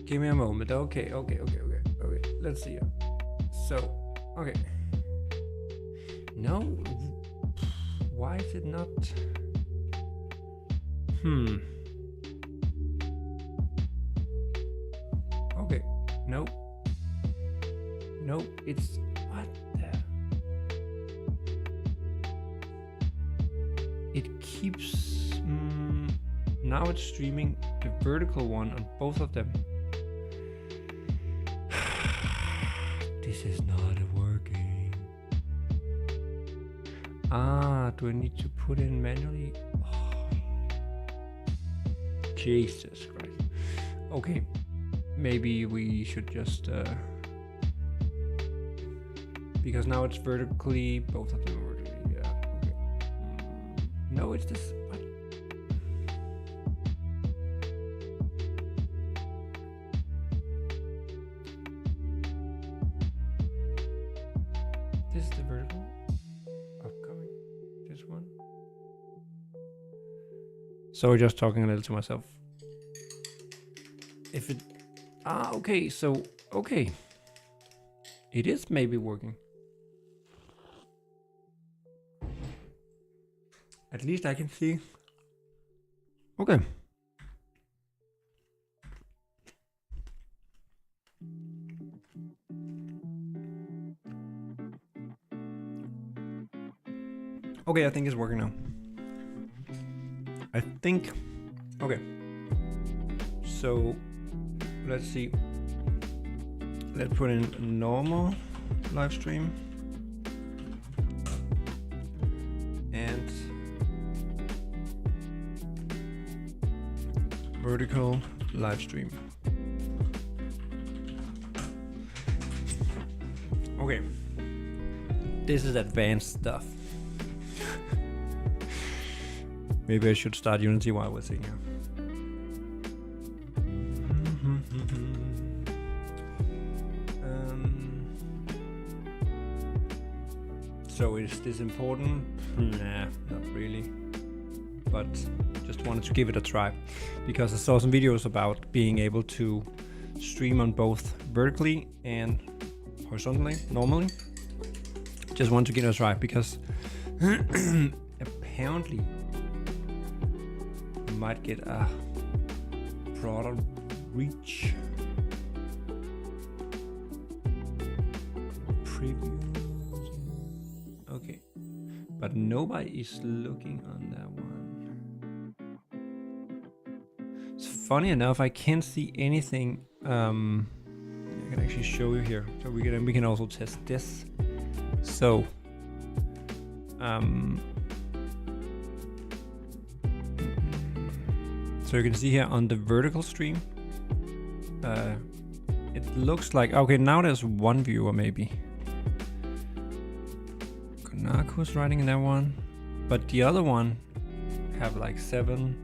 Give me a moment. Okay. Let's see. So, okay. No. Why is it not? Okay. Nope. It's what the? It keeps. Now it's streaming the vertical one on both of them. This is not working. Do I need to put in manually? Oh. Jesus Christ. Okay, maybe we should just because now it's vertically, both of them are vertically. Yeah. Okay. No, it's this. What? This is the vertical upcoming. This one. So just talking a little to myself. If it okay, so okay. It is maybe working. At least I can see. Okay. Okay, I think it's working now. I think. Okay. So let's see. Let's put in normal live stream and vertical live stream. Okay. This is advanced stuff. Maybe I should start Unity while we're sitting here. So is this important? Nah, not really. But just wanted to give it a try because I saw some videos about being able to stream on both vertically and horizontally, normally. Just want to give it a try because apparently you might get a broader reach. Preview. Okay, but nobody is looking on that one. It's funny enough, I can't see anything. I can actually show you here, so we can also test this. So, so you can see here on the vertical stream, it looks like okay. Now there's one viewer maybe. Who's writing in that one, but the other one have like 7.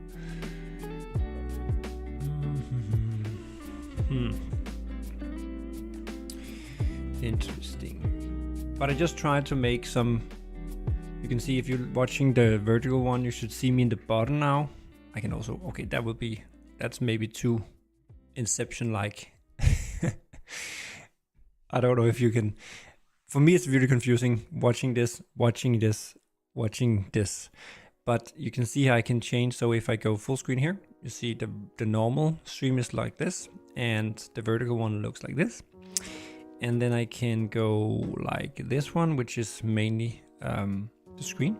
Interesting. But I just tried to make some. You can see if you're watching the vertical one, you should see me in the bottom now. I can also okay. That's maybe too Inception like. I don't know if you can. For me, it's really confusing watching this. But you can see how I can change. So if I go full screen here, you see the normal stream is like this and the vertical one looks like this. And then I can go like this one, which is mainly the screen.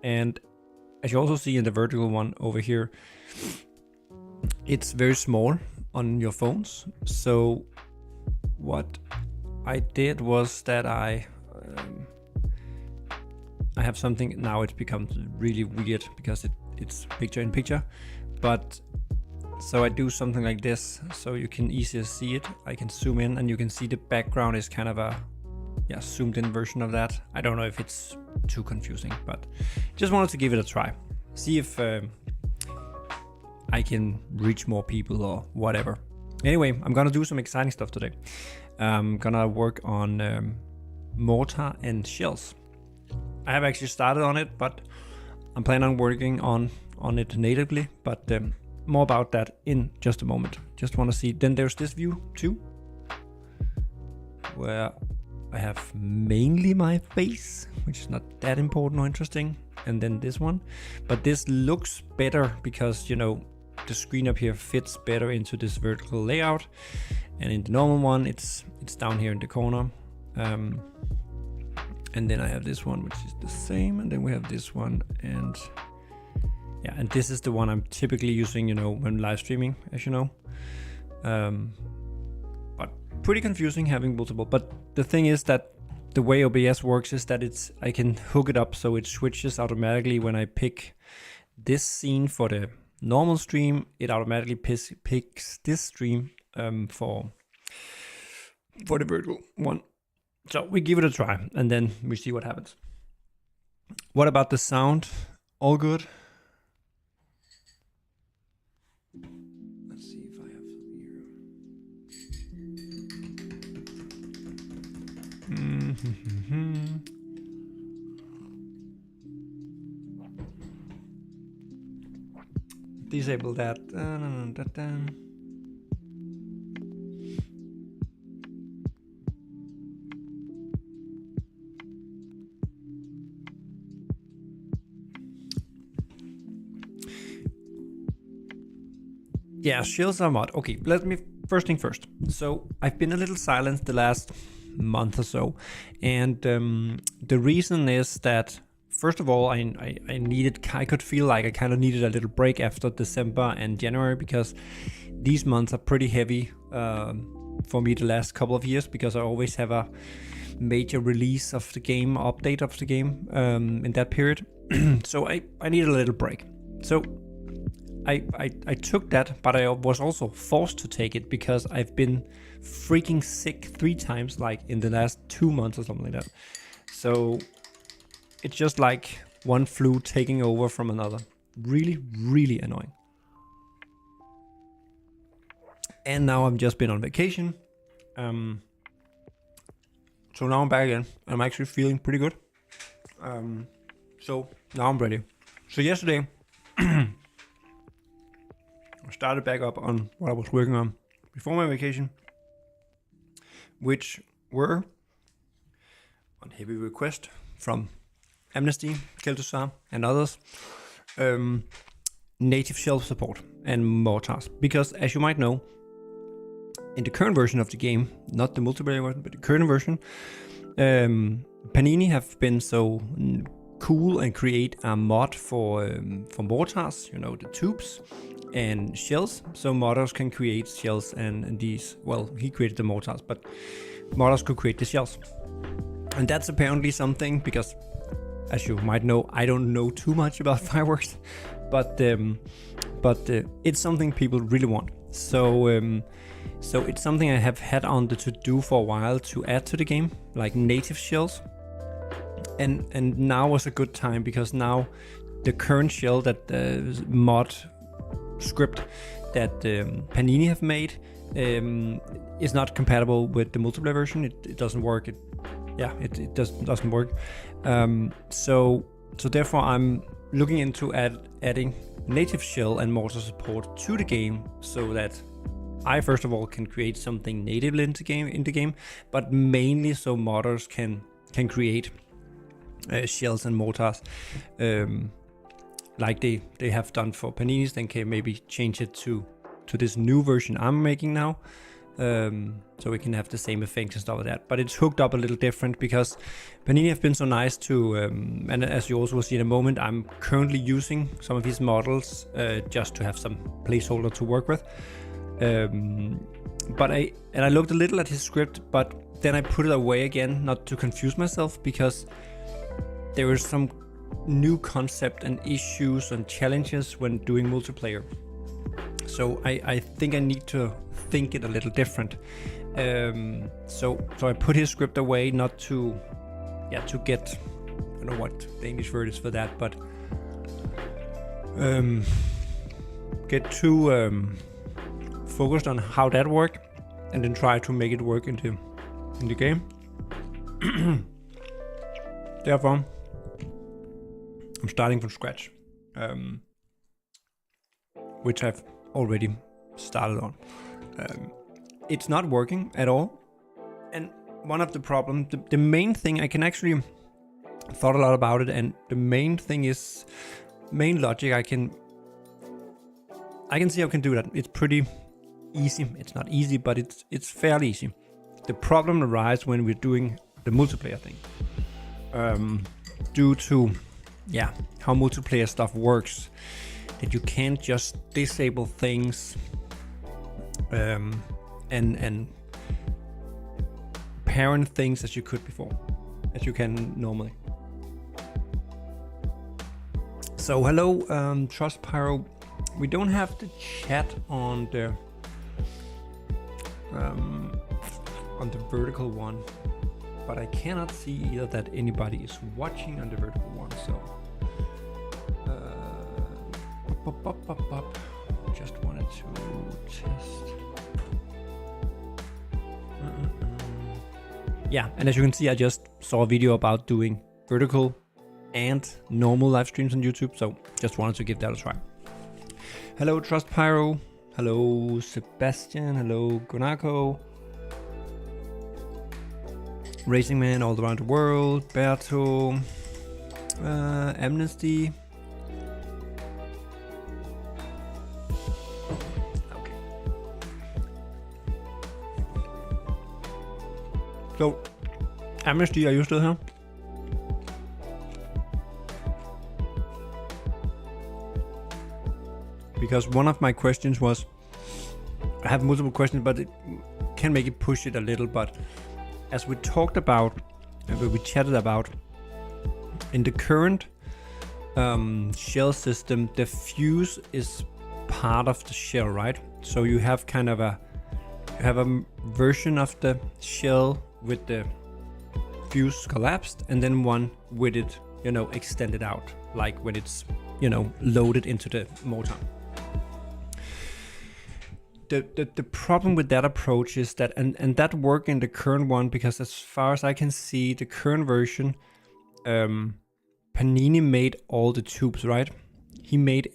And as you also see in the vertical one over here, it's very small on your phones. So what I did was that I have something now. It becomes really weird because it's picture in picture, but so I do something like this so you can easier see it. I can zoom in and you can see the background is kind of a zoomed in version of that. I don't know if it's too confusing, but just wanted to give it a try, see if I can reach more people or whatever. Anyway, I'm gonna do some exciting stuff today. I'm gonna work on mortar and shells. I have actually started on it, but I'm planning on working on it natively. But more about that in just a moment. Just want to see. Then there's this view too, where I have mainly my face, which is not that important or interesting. And then this one, but this looks better because, you know, the screen up here fits better into this vertical layout. And in the normal one, it's down here in the corner. And then I have this one, which is the same. And then we have this one, and yeah, and this is the one I'm typically using, you know, when live streaming, as you know. But pretty confusing having multiple. But the thing is that the way OBS works is that I can hook it up so it switches automatically when I pick this scene for the normal stream. It automatically picks this stream for the vertical one. So we give it a try and then we see what happens. What about the sound? All good? Let's see if I have here. Disable that. Yeah, shields are mod. Okay, let me first thing first. So I've been a little silent the last month or so, and the reason is that first of all, I could feel like I kind of needed a little break after December and January, because these months are pretty heavy for me the last couple of years, because I always have a major release of the game, update of the game in that period. So I needed a little break. So I took that, but I was also forced to take it because I've been freaking sick 3 times, like in the last 2 months or something like that. So it's just like one flu taking over from another. Really, really annoying. And now I've just been on vacation. So now I'm back again. I'm actually feeling pretty good. So now I'm ready. So yesterday, I started back up on what I was working on before my vacation, which were, on heavy request from Amnesty, Keltusar, and others, native shell support and mortars. Because as you might know, in the current version of the game, not the multiplayer version, but the current version, Panini have been so cool and create a mod for mortars, you know, the tubes and shells. So modders can create shells and these, well, he created the mortars, but modders could create the shells. And that's apparently something, because as you might know, I don't know too much about fireworks, but it's something people really want. So it's something I have had on the to-do for a while to add to the game, like native shells. And now was a good time, because now the current shell that mod script that Panini have made is not compatible with the multiplayer version. It doesn't work. It doesn't work. So therefore I'm looking into adding native shell and mortar support to the game, so that I first of all can create something natively in the game, but mainly so modders can create shells and mortars like they have done for Panini's. Then can maybe change it to this new version I'm making now, so we can have the same effects and stuff like that. But it's hooked up a little different, because Panini have been so nice to, and as you also will see in a moment, I'm currently using some of these models just to have some placeholder to work with. But I looked a little at his script, but then I put it away again, not to confuse myself, because there is some new concept and issues and challenges when doing multiplayer. So I think I need to think it a little different. So I put his script away, not to get, I don't know what the English word is for that, but get too focused on how that worked, and then try to make it work in the game. Therefore, I'm starting from scratch, which I've already started on. It's not working at all. And one of the problems, the main thing, I can actually thought a lot about it, and the main thing is, main logic, I can see I can do that. It's pretty easy. It's not easy, but it's fairly easy. The problem arises when we're doing the multiplayer thing. Due to how multiplayer stuff works, that you can't just disable things and parent things as you could before, as you can normally. So hello, Trust Pyro. We don't have the chat on the vertical one, but I cannot see either that anybody is watching on the vertical one. So just wanted to test. Yeah, and as you can see, I just saw a video about doing vertical and normal live streams on YouTube, so just wanted to give that a try. Hello, Trust Pyro. Hello, Sebastian. Hello, Gonako. Racing Man all around the world. Berto. Amnesty. Okay. So, Amnesty, are you still here? Because one of my questions was, I have multiple questions, but it can make it push it a little. But as we talked about, we chatted about, in the current shell system, the fuse is part of the shell, right? So you have kind of a version of the shell with the fuse collapsed, and then one with it, extended out, like when it's, loaded into the mortar. The problem with that approach is that, and that work in the current one, because as far as I can see, the current version, Panini made all the tubes, right? He made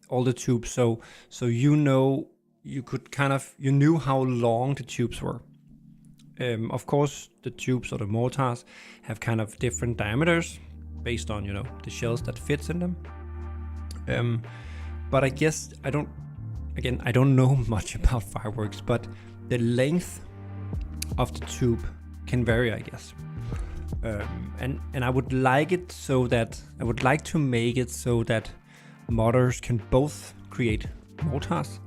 all the tubes, so you could you knew how long the tubes were. Of course, the tubes or the mortars have kind of different diameters based on the shells that fits in them. But I guess I don't know much about fireworks, but the length of the tube can vary, I guess. And I would like to make it so that modders can both create mortars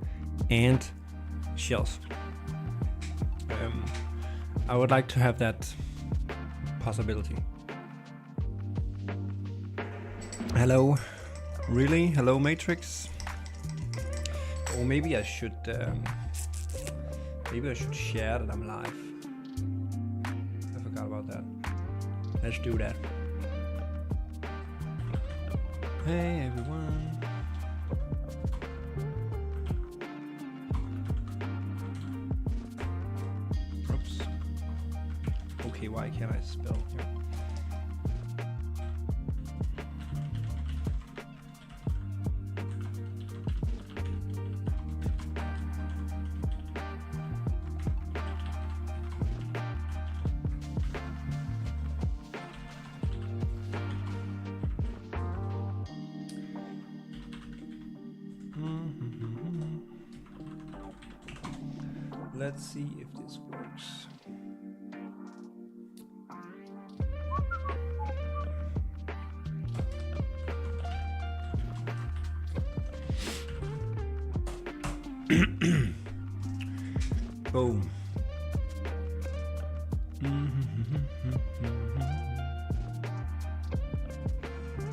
and shells. I would like to have that possibility. Hello, really? Hello, Matrix. Or maybe I should share that I'm live. I forgot about that. Let's do that. Hey everyone. Oops. Okay, why can't I spell here? Let's see if this works. Boom.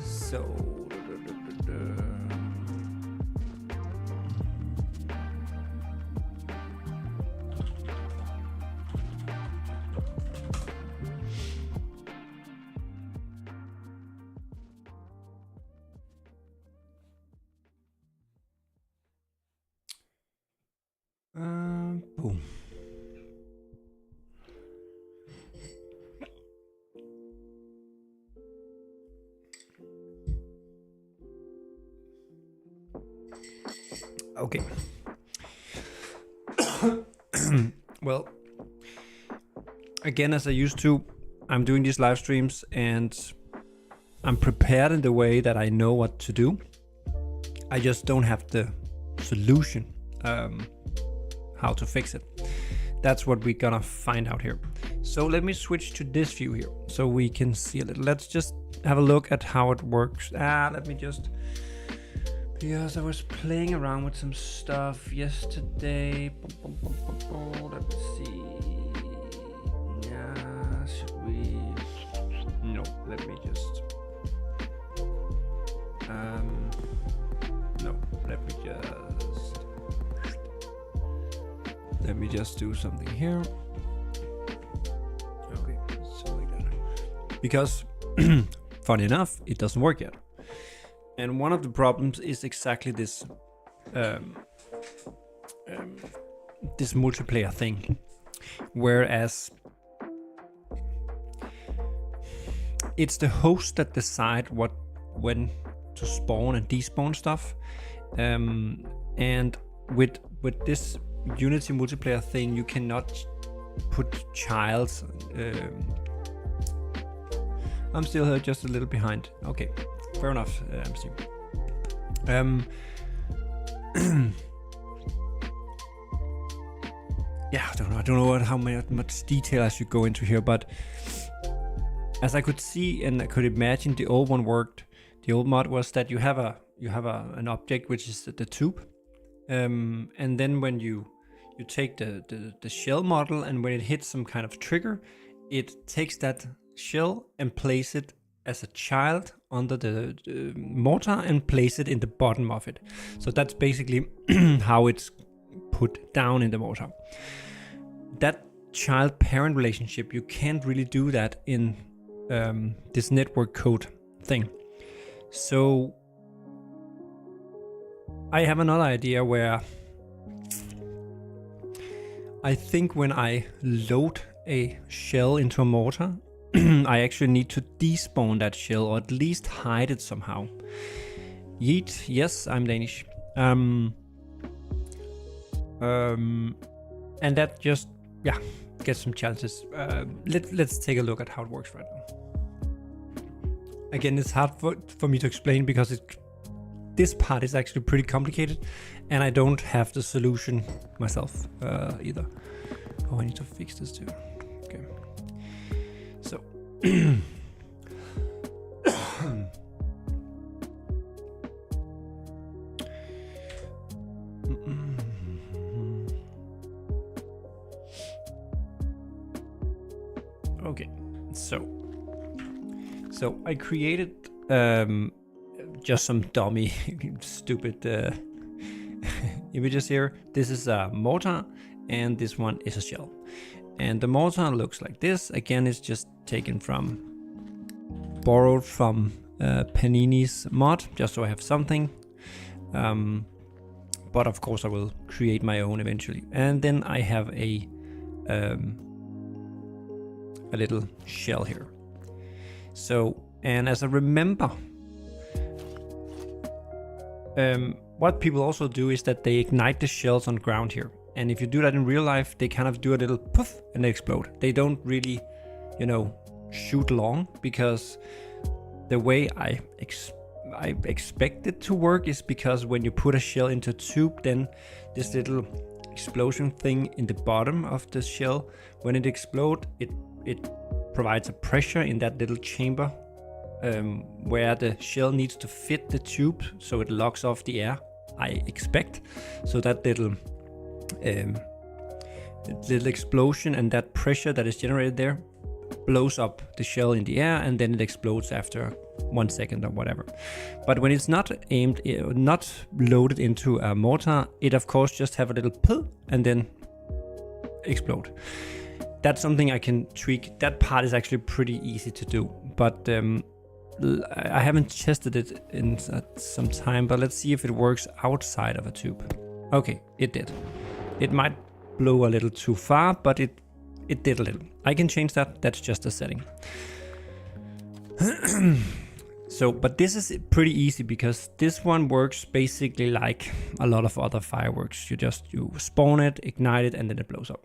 So boom. Okay, Well, again, as I used to, I'm doing these live streams and I'm prepared in the way that I know what to do. I just don't have the solution, how to fix it. That's what we're gonna find out here. So let me switch to this view here so we can see a little. Let's just have a look at how it works. Let me just, because I was playing around with some stuff yesterday. Let me see. Yeah, should we? No, let me just. No, let me just do something here. Okay, so like that. Because, funny enough, it doesn't work yet. And one of the problems is exactly this, this multiplayer thing. Whereas it's the host that decide when to spawn and despawn stuff. And with this Unity multiplayer thing, you cannot put childs. I'm still here, just a little behind. Okay, fair enough. I'm seeing. Yeah, I don't know how much detail I should go into here, but as I could see and I could imagine, the old one worked. The old mod was that you have an object which is the tube, and then when you take the shell model, and when it hits some kind of trigger, it takes that shell and place it as a child under the mortar and place it in the bottom of it. So that's basically how it's put down in the mortar. That child-parent relationship, you can't really do that in this network code thing. So I have another idea where I think when I load a shell into a mortar, I actually need to despawn that shell, or at least hide it somehow. Yeet, yes, I'm Danish. And that just, yeah, gets some chances. Let's take a look at how it works right now. Again, it's hard for me to explain because this part is actually pretty complicated, and I don't have the solution myself either. Oh, I need to fix this too. Okay. So. Okay, so I created just some dummy stupid images here. This is a mortar and this one is a shell, and the mortar looks like this. Again, it's just borrowed from Panini's mod, just so I have something, but of course I will create my own eventually. And then I have a little shell here. So, and as I remember, what people also do is that they ignite the shells on ground here. And if you do that in real life, they kind of do a little poof and they explode. They don't really, shoot long, because the way I expect it to work is because when you put a shell into a tube, then this little explosion thing in the bottom of the shell, when it explodes, it provides a pressure in that little chamber where the shell needs to fit the tube, so it locks off the air, I expect. So that little explosion and that pressure that is generated there blows up the shell in the air, and then it explodes after 1 second or whatever. But when it's not loaded into a mortar, it of course just have a little pull and then explode. That's something I can tweak. That part is actually pretty easy to do, but I haven't tested it in some time, but let's see if it works outside of a tube. Okay, it did. It might blow a little too far, but it did a little. I can change that. That's just a setting. So, but this is pretty easy because this one works basically like a lot of other fireworks. You spawn it, ignite it, and then it blows up.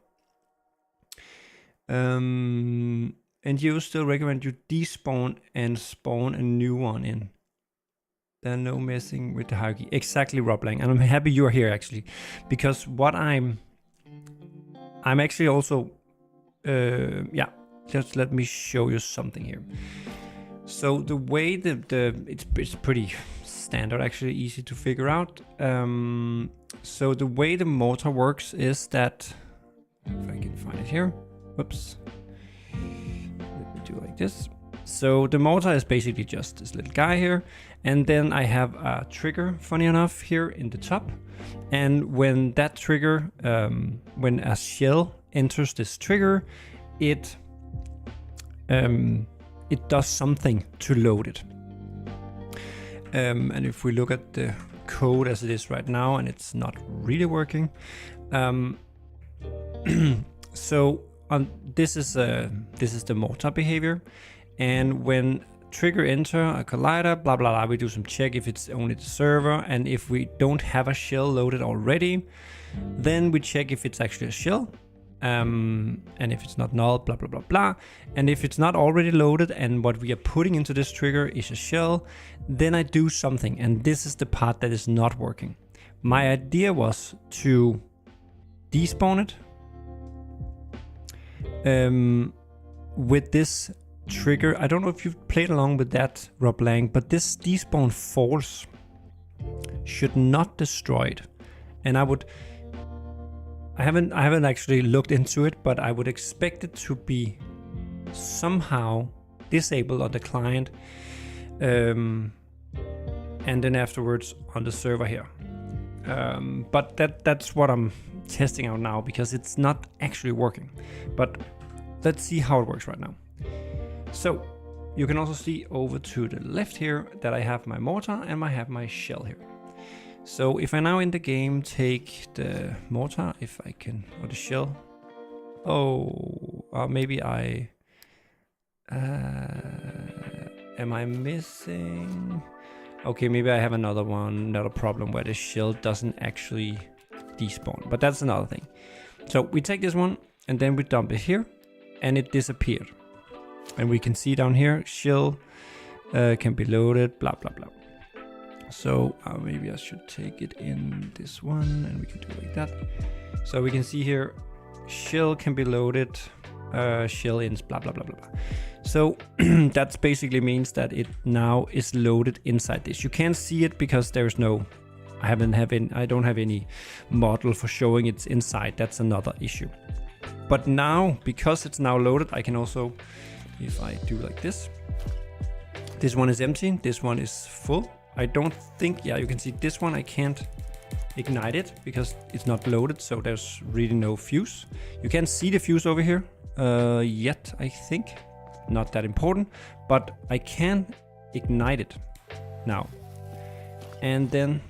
And you still recommend you despawn and spawn a new one in. There's no messing with the hierarchy. Exactly, Rob Lang. And I'm happy you're here actually, because what I'm actually also, just let me show you something here. So the way it's pretty standard, actually easy to figure out. So the way the mortar works is that, if I can find it here, whoops, let me do like this. So the mortar is basically just this little guy here, and then I have a trigger, funny enough, here in the top. And when that trigger, when a shell enters this trigger, it does something to load it. And if we look at the code as it is right now, and it's not really working. So this is the mortar behavior, and when trigger enter a collider, blah blah blah, we do some check if it's only the server, and if we don't have a shell loaded already, then we check if it's actually a shell. And if it's not null, blah blah blah blah, and if it's not already loaded and what we are putting into this trigger is a shell, then I do something, and this is the part that is not working. My idea was to despawn it with this trigger. I don't know if you've played along with that, Rob Lang, but this despawn false should not destroy it, and I haven't actually looked into it, but I would expect it to be somehow disabled on the client, and then afterwards on the server here. But that's what I'm testing out now, because it's not actually working. But let's see how it works right now. So you can also see over to the left here that I have my mortar and I have my shell here. So if I now in the game take the mortar, if I can, or the shell, maybe I, am I missing? Okay, maybe I have another problem where the shell doesn't actually despawn, but that's another thing. So we take this one and then we dump it here and it disappeared. And we can see down here, shell can be loaded, blah, blah, blah. So maybe I should take it in this one and we can do it like that. So we can see here, shell can be loaded, shell ins, blah, blah, blah, blah, blah. So that basically means that it now is loaded inside this. You can't see it because there's no, I don't have any model for showing it's inside. That's another issue. But now, because it's now loaded, I can also, if I do like this one is empty, this one is full. I don't think, yeah, you can see this one, I can't ignite it because it's not loaded, so there's really no fuse. You can't see the fuse over here yet, I think. Not that important, but I can ignite it now. And then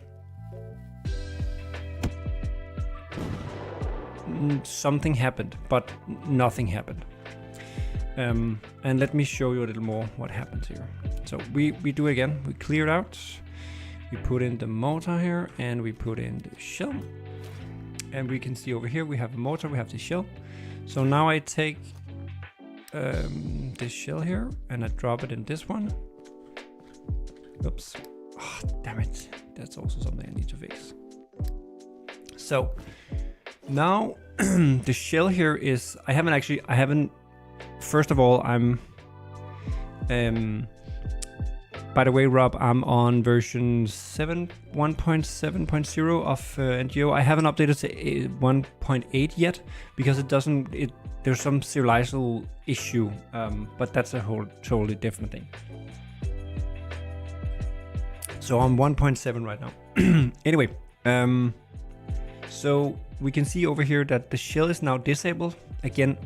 something happened, but nothing happened. And let me show you a little more what happens here. So we do again, we clear it out, we put in the mortar here, and we put in the shell. And we can see over here we have a mortar, we have the shell. So now I take this shell here and I drop it in this one. Oops, oh, damn it, that's also something I need to fix. So now the shell here is, I haven't, first of all, I'm, by the way, Rob, I'm on version 1.7.0 of NGO. I haven't updated to 1.8 yet because there's some serializable issue, but that's a whole totally different thing. So I'm 1.7 right now. Anyway, so we can see over here that the shell is now disabled. Again,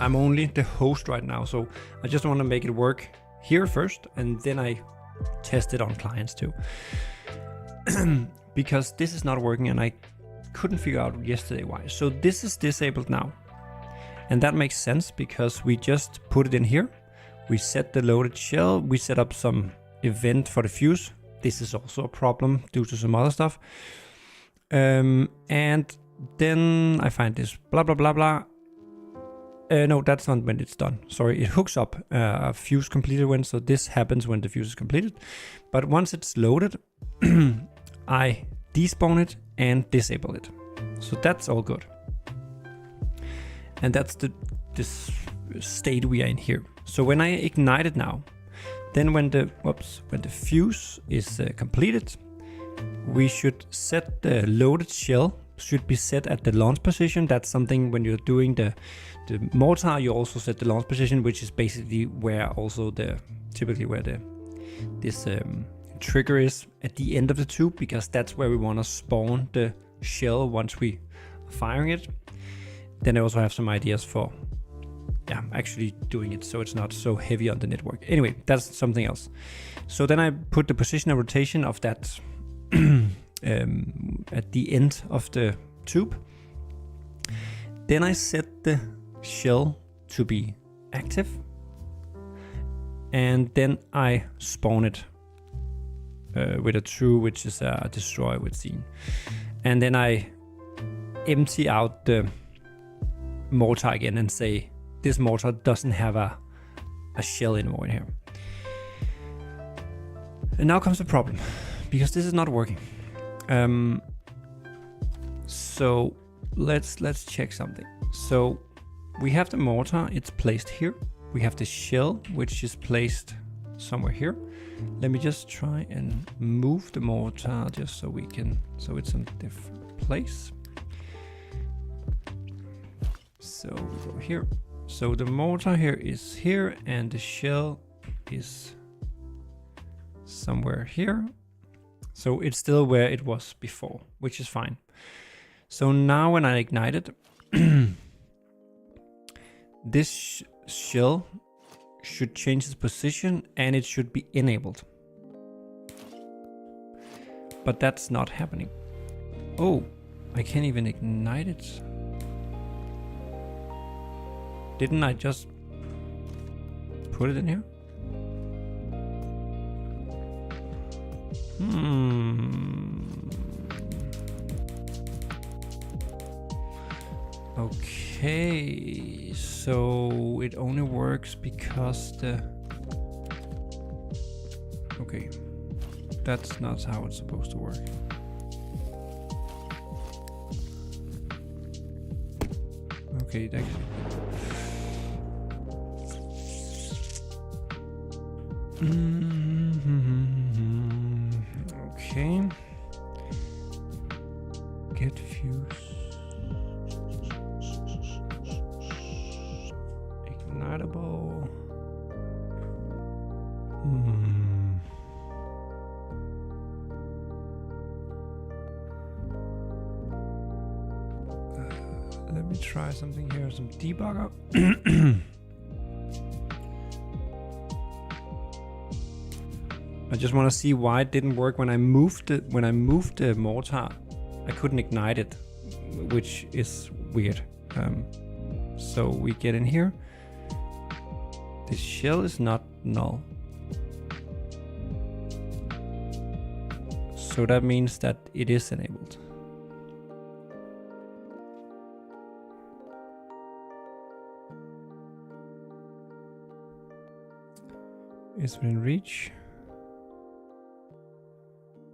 I'm only the host right now, so I just want to make it work here first, and then I test it on clients too. Because this is not working and I couldn't figure out yesterday why. So this is disabled now. And that makes sense because we just put it in here. We set the loaded shell. We set up some event for the fuse. This is also a problem due to some other stuff. And then I find this blah, blah, blah, blah. No, that's not when it's done. Sorry, it hooks up a fuse completed when, so this happens when the fuse is completed. But once it's loaded, I despawn it and disable it. So that's all good. And that's this state we are in here. So when I ignite it now, then when the fuse is completed, we should set the loaded shell should be set at the launch position. That's something when you're doing the mortar, you also set the launch position, which is basically where also typically where this trigger is at the end of the tube, because that's where we want to spawn the shell once we are firing it. Then I also have some ideas for actually doing it so it's not so heavy on the network. Anyway, that's something else. So then I put the position and rotation of that at the end of the tube. Then I set the shell to be active, and then I spawn it with a true, which is a destroy with scene. And then I empty out the mortar again and say this mortar doesn't have a shell anymore in here. And now comes the problem, because this is not working. So let's check something. So we have the mortar, it's placed here. We have the shell, which is placed somewhere here. Let me just try and move the mortar just so it's in a different place. So we go here. So the mortar here is here and the shell is somewhere here. So it's still where it was before, which is fine. So now when I ignite it, this shell should change its position and it should be enabled. But that's not happening. Oh, I can't even ignite it. Didn't I just put it in here? Okay, so it only works because okay, that's not how it's supposed to work. Okay, okay. Get fuse. Ignitable. Let me try something here, some debugger. I just want to see why it didn't work when I moved it. When I moved the mortar, I couldn't ignite it, which is weird. So we get in here. The shell is not null. So that means that it is enabled. It's within reach.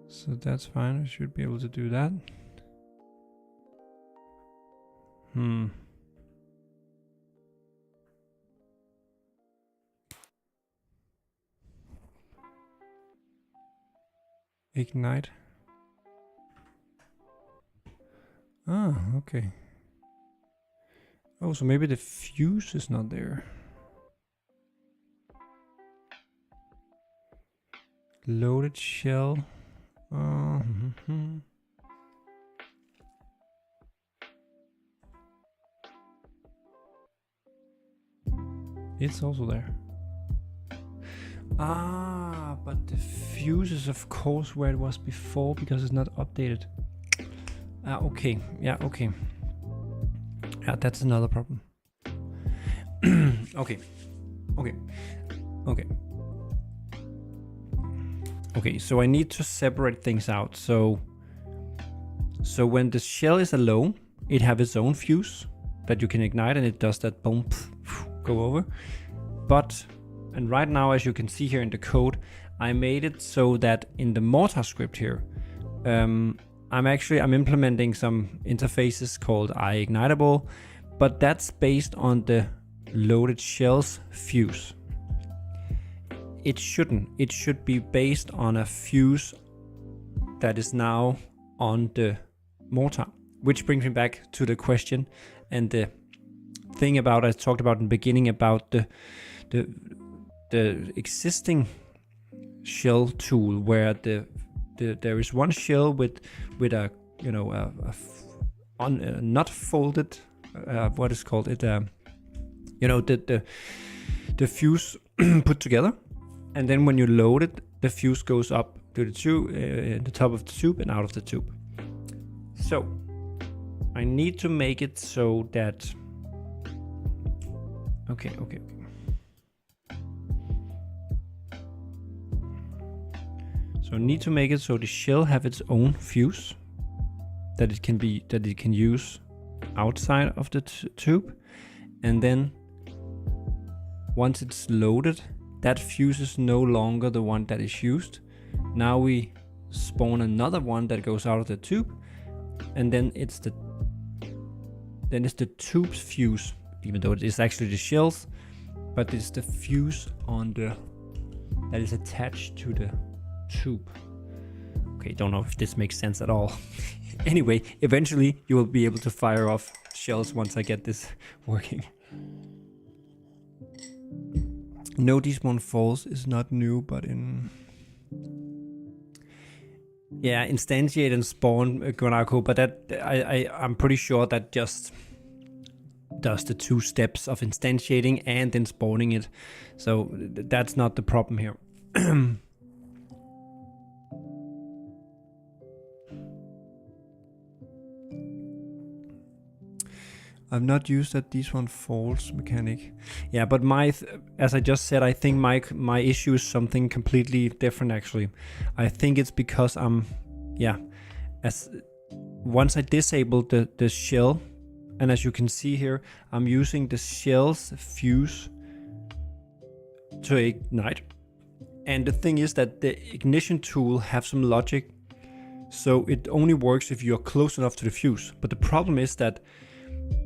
So that's fine, I should be able to do that. Ignite. Ah, okay. Oh, so maybe the fuse is not there. Loaded shell. It's also there. Ah, but the fuse is of course where it was before because it's not updated. Okay. Yeah, okay. Yeah, that's another problem. Okay. Okay. Okay, so I need to separate things out. So when the shell is alone, it have its own fuse that you can ignite, and it does that boom, go over. And right now, as you can see here in the code, I made it so that in the mortar script here, I'm implementing some interfaces called ignitable, but that's based on the loaded shell's fuse. It shouldn't. It should be based on a fuse that is now on the mortar, which brings me back to the question and the thing about I talked about in the beginning about the existing shell tool where there is one shell with a not folded what is called it the fuse put together, and then when you load it, the fuse goes up to the tube, the top of the tube and out of the tube. So I need to make it so that okay. So I need to make it so the shell have its own fuse that it can use outside of the tube, and then once it's loaded, that fuse is no longer the one that is used. Now we spawn another one that goes out of the tube, and then it's the tube's fuse, even though it is actually the shells, but it's the fuse that is attached to the tube. Okay, don't know if this makes sense at all. Anyway, eventually you will be able to fire off shells once I get this working. No, despawn false is not new, but instantiate and spawn Guanaco, but that I'm pretty sure that just does the 2 steps of instantiating and then spawning it. So that's not the problem here. I've not used that despawn false mechanic. Yeah, but as I just said, I think my issue is something completely different actually. I think it's because once I disable the shell, and as you can see here, I'm using the shell's fuse to ignite. And the thing is that the ignition tool have some logic, so it only works if you're close enough to the fuse. But the problem is that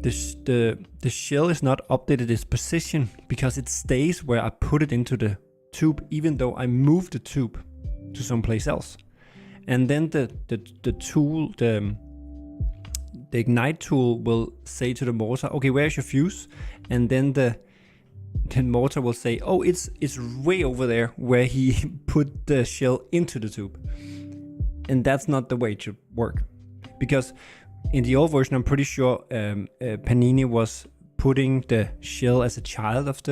the shell is not updated its position because it stays where I put it into the tube, even though I move the tube to someplace else. And then the tool, the ignite tool will say to the mortar, okay, where's your fuse? And then the mortar will say, oh, it's way over there where he put the shell into the tube. And that's not the way it should work, because in the old version, I'm pretty sure Panini was putting the shell as a child of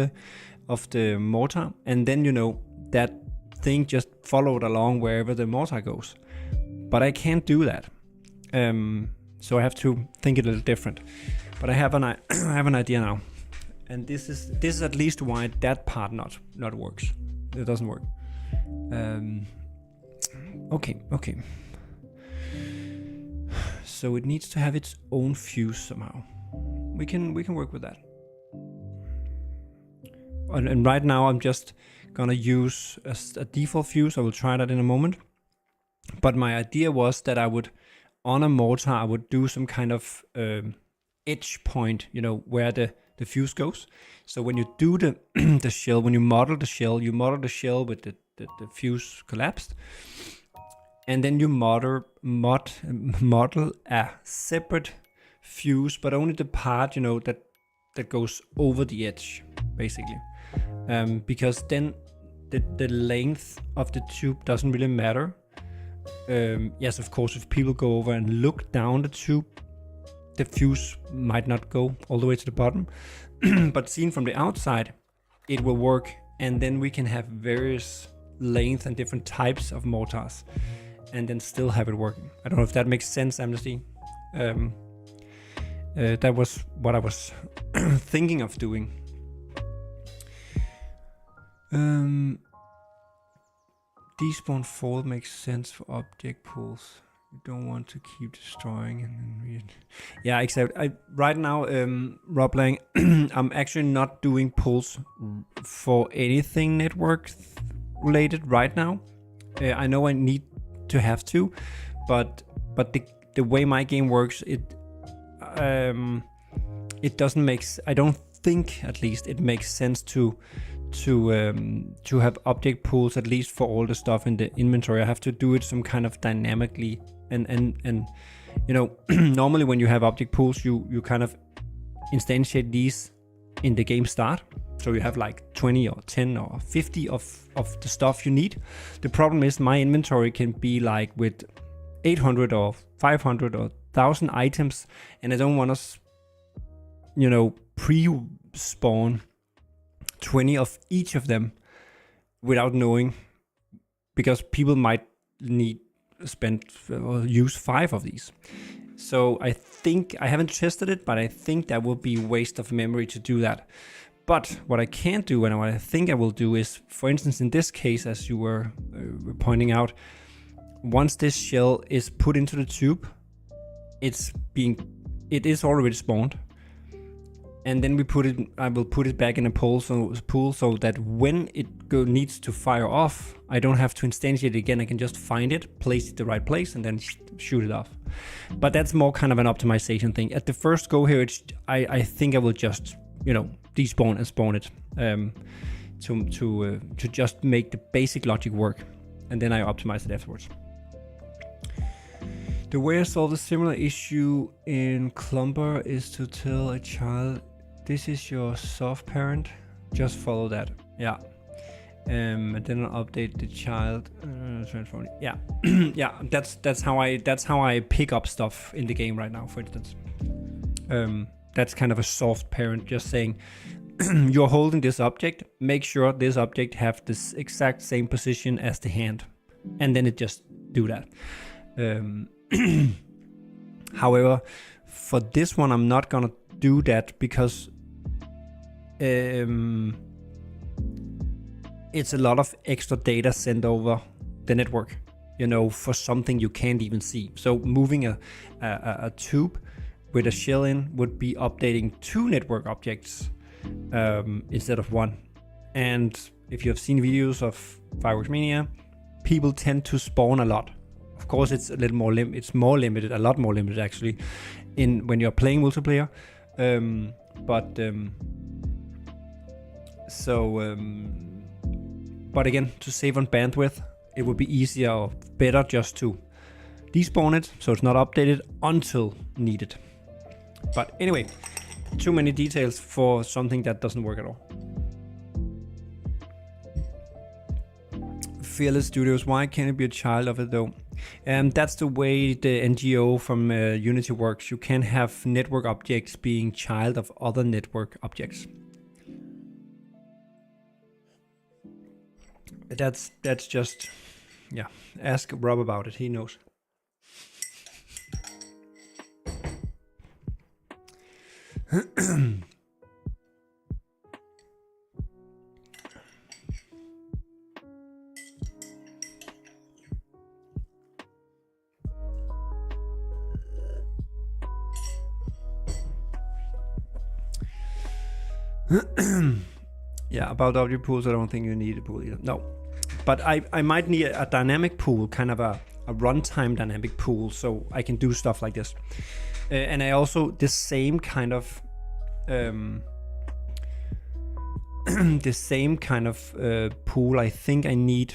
the mortar, and then that thing just followed along wherever the mortar goes. But I can't do that, so I have to think it a little different. But I have an idea now, and this is at least why that part not works. It doesn't work. Okay. So it needs to have its own fuse somehow. We can work with that. And right now I'm just gonna use a default fuse. I will try that in a moment. But my idea was that I would, on a mortar, I would do some kind of edge point, where the fuse goes. So when you do the shell, when you model the shell with the fuse collapsed. And then you model a separate fuse, but only the part that goes over the edge, basically, because then the length of the tube doesn't really matter. Yes, of course, if people go over and look down the tube, the fuse might not go all the way to the bottom, but seen from the outside, it will work, and then we can have various lengths and different types of mortars, and then still have it working. I don't know if that makes sense, Amnesty. That was what I was thinking of doing. Despawn fold makes sense for object pools. You don't want to keep destroying and then read. Yeah, except right now, Rob Lang, I'm actually not doing pulls for anything network related right now. I know I need to have to, but the way my game works, it doesn't make. I don't think, at least, it makes sense to have object pools, at least for all the stuff in the inventory. I have to do it some kind of dynamically, and you know, normally when you have object pools, you kind of instantiate these in the game start, so you have like 20 or 10 or 50 of the stuff you need. The problem is my inventory can be like with 800 or 500 or 1000 items, and I don't want to, you know, pre-spawn 20 of each of them without knowing, because people might need spend or use 5 of these. So I think, I haven't tested it, but I think that will be waste of memory to do that. But what I can do, and what I think I will do, is, for instance, in this case, as you were pointing out, once this shell is put into the tube, it is already spawned. And then I will put it back in a pool so that when it needs to fire off, I don't have to instantiate it again. I can just find it, place it the right place, and then shoot it off. But that's more kind of an optimization thing. At the first go here, I think I will just, you know, despawn and spawn it to just make the basic logic work, and then I optimize it afterwards. The way I solve a similar issue in Clumber is to tell a child, this is your soft parent, just follow that. Yeah. And then I'll update the child. Transform. Yeah. Yeah, that's how I pick up stuff in the game right now, for instance. That's kind of a soft parent, just saying, you're holding this object, make sure this object have this exact same position as the hand, and then it just do that. However, for this one, I'm not gonna do that because it's a lot of extra data sent over the network, you know, for something you can't even see. So moving a tube with a shell in would be updating 2 network objects instead of 1. And if you have seen videos of Fireworks Mania, people tend to spawn a lot. Of course, it's a little more it's more limited, a lot more limited actually, when you're playing multiplayer. But again, to save on bandwidth, it would be easier or better just to despawn it, so it's not updated until needed. But anyway, too many details for something that doesn't work at all. Fearless Studios, why can't it be a child of it though? That's the way the NGO from Unity works. You can have network objects being child of other network objects. That's just, yeah, ask Rob about it, he knows. Yeah, about object pools, I don't think you need a pool either. No, but I might need a dynamic pool, kind of a runtime dynamic pool, so I can do stuff like this. And I also, the same kind of pool I think I need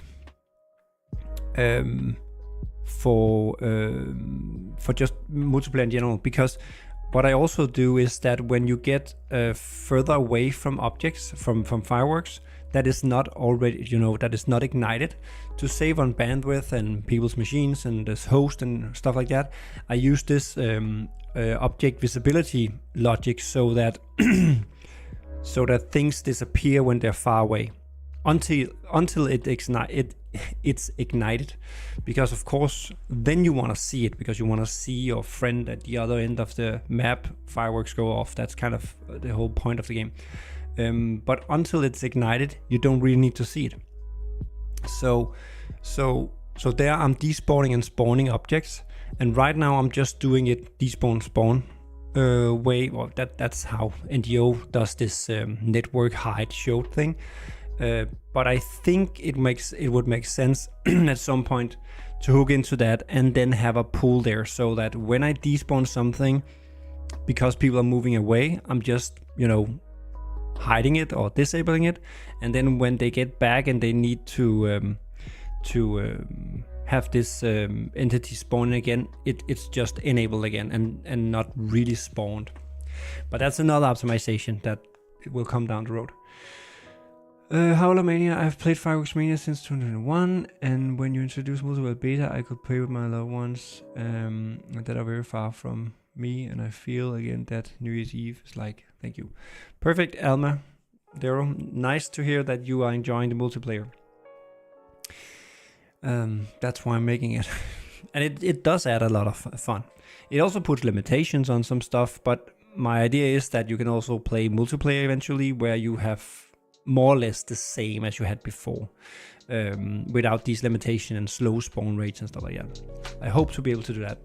for just multiplayer in general, because what I also do is that when you get further away from objects, from fireworks, that is not already, you know, that is not ignited, to save on bandwidth and people's machines and this host and stuff like that, I use this object visibility logic so that things disappear when they're far away until it's ignited, because of course then you want to see it, because you want to see your friend at the other end of the map, fireworks go off. That's kind of the whole point of the game. but until it's ignited, you don't really need to see it. So there I'm despawning and spawning objects, and right now I'm just doing it despawn spawn way. Well, that's how NGO does this network hide show thing. But I think it would make sense at some point to hook into that and then have a pool there, so that when I despawn something, because people are moving away, I'm just, you know, hiding it or disabling it, and then when they get back and they need to have this entity spawn again, it's just enabled again and not really spawned. But that's another optimization that will come down the road. Howler Mania, I've played Fireworks Mania since 2021, and when you introduced multiple beta, I could play with my loved ones that are very far from me, and I feel again that New Year's Eve is like, thank you. Perfect, Alma, Dero, nice to hear that you are enjoying the multiplayer. That's why I'm making it. And it does add a lot of fun. It also puts limitations on some stuff, but my idea is that you can also play multiplayer eventually, where you have more or less the same as you had before, without these limitations and slow spawn rates and stuff like that. I hope to be able to do that.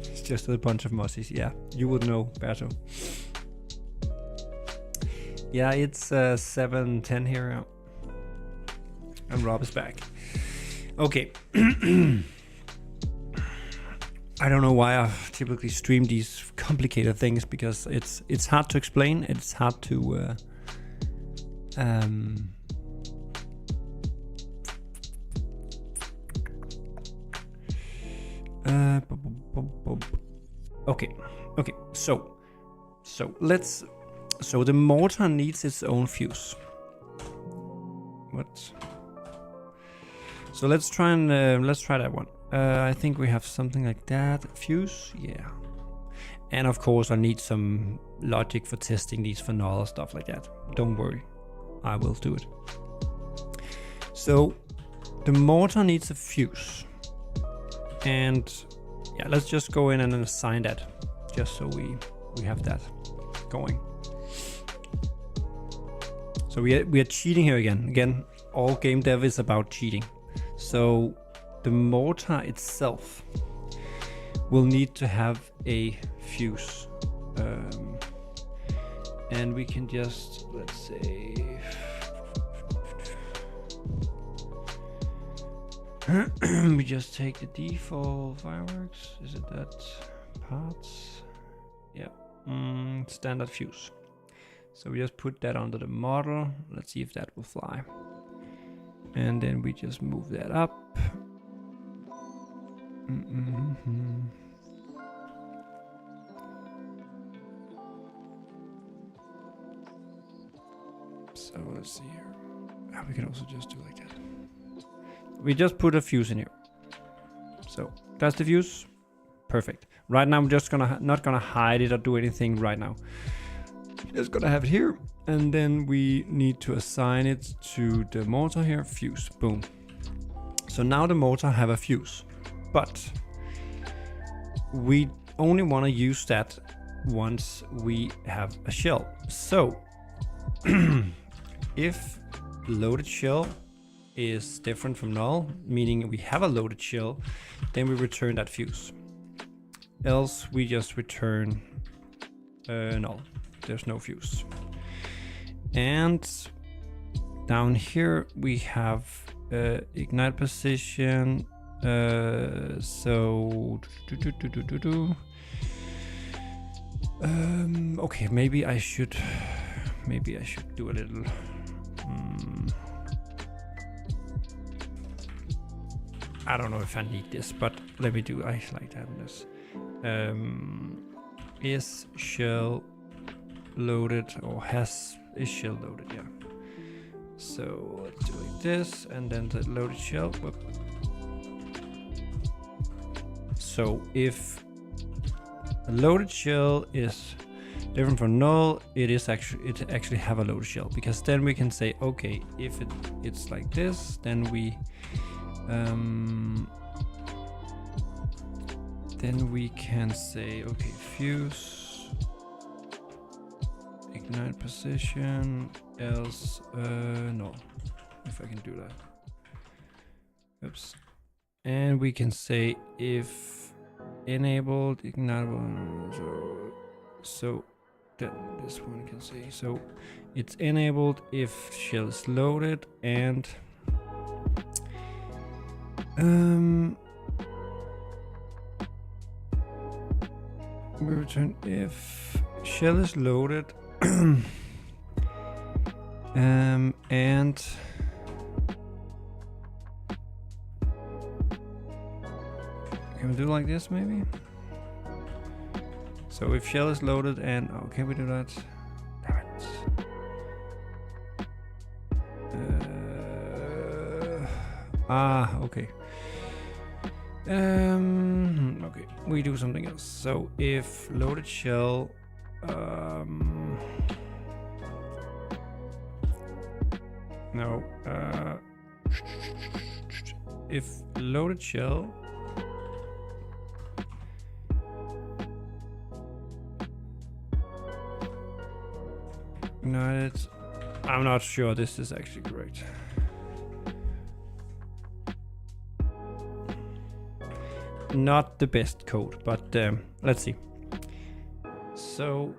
It's just a bunch of mossies. Yeah, you would know better. Yeah, it's 7:10 here now. And Rob is back. Okay. I don't know why I typically stream these complicated things, because it's hard to explain. It's hard to okay. So the mortar needs its own fuse. What? So let's try that one. I think we have something like that. Fuse, yeah. And of course I need some logic for testing these for null stuff like that. Don't worry, I will do it. So the mortar needs a fuse. And yeah, let's just go in and assign that, just so we have that going. So we are cheating here again. Again, all game dev is about cheating. So the mortar itself will need to have a fuse, and we can just, let's say, we just take the default fireworks. Is it that parts? Yeah, standard fuse. So we just put that under the model. Let's see if that will fly. And then we just move that up. So let's see here. We can also just do like that. We just put a fuse in here. So that's the fuse. Perfect. Right now I'm just not gonna hide it or do anything right now. Just gonna have it here, and then we need to assign it to the mortar here. Fuse. Boom. So now the mortar have a fuse, but we only want to use that once we have a shell. So if loaded shell is different from null, meaning we have a loaded shell, then we return that fuse. Else we just return null. There's no fuse. And down here we have ignite position. So okay, maybe I should do a little I don't know if I need this, but let me do. I like having this. Is shell loaded, or is shell loaded? Yeah. So let's do like this, and then the loaded shell. Whoop. So if a loaded shell is different from null, it actually have a loaded shell, because then we can say, okay, if it's like this, then we Then we can say, okay, fuse, ignite position, else, no, if I can do that. Oops. And we can say if enabled, ignitable, so that this one can say, so it's enabled if shell is loaded, and we return if shell is loaded and can we do like this maybe? So if shell is loaded and can we do that? Okay. Okay, we do something else. So if loaded shell, no, if loaded shell ignited, I'm not sure this is actually correct. Not the best code, but let's see. So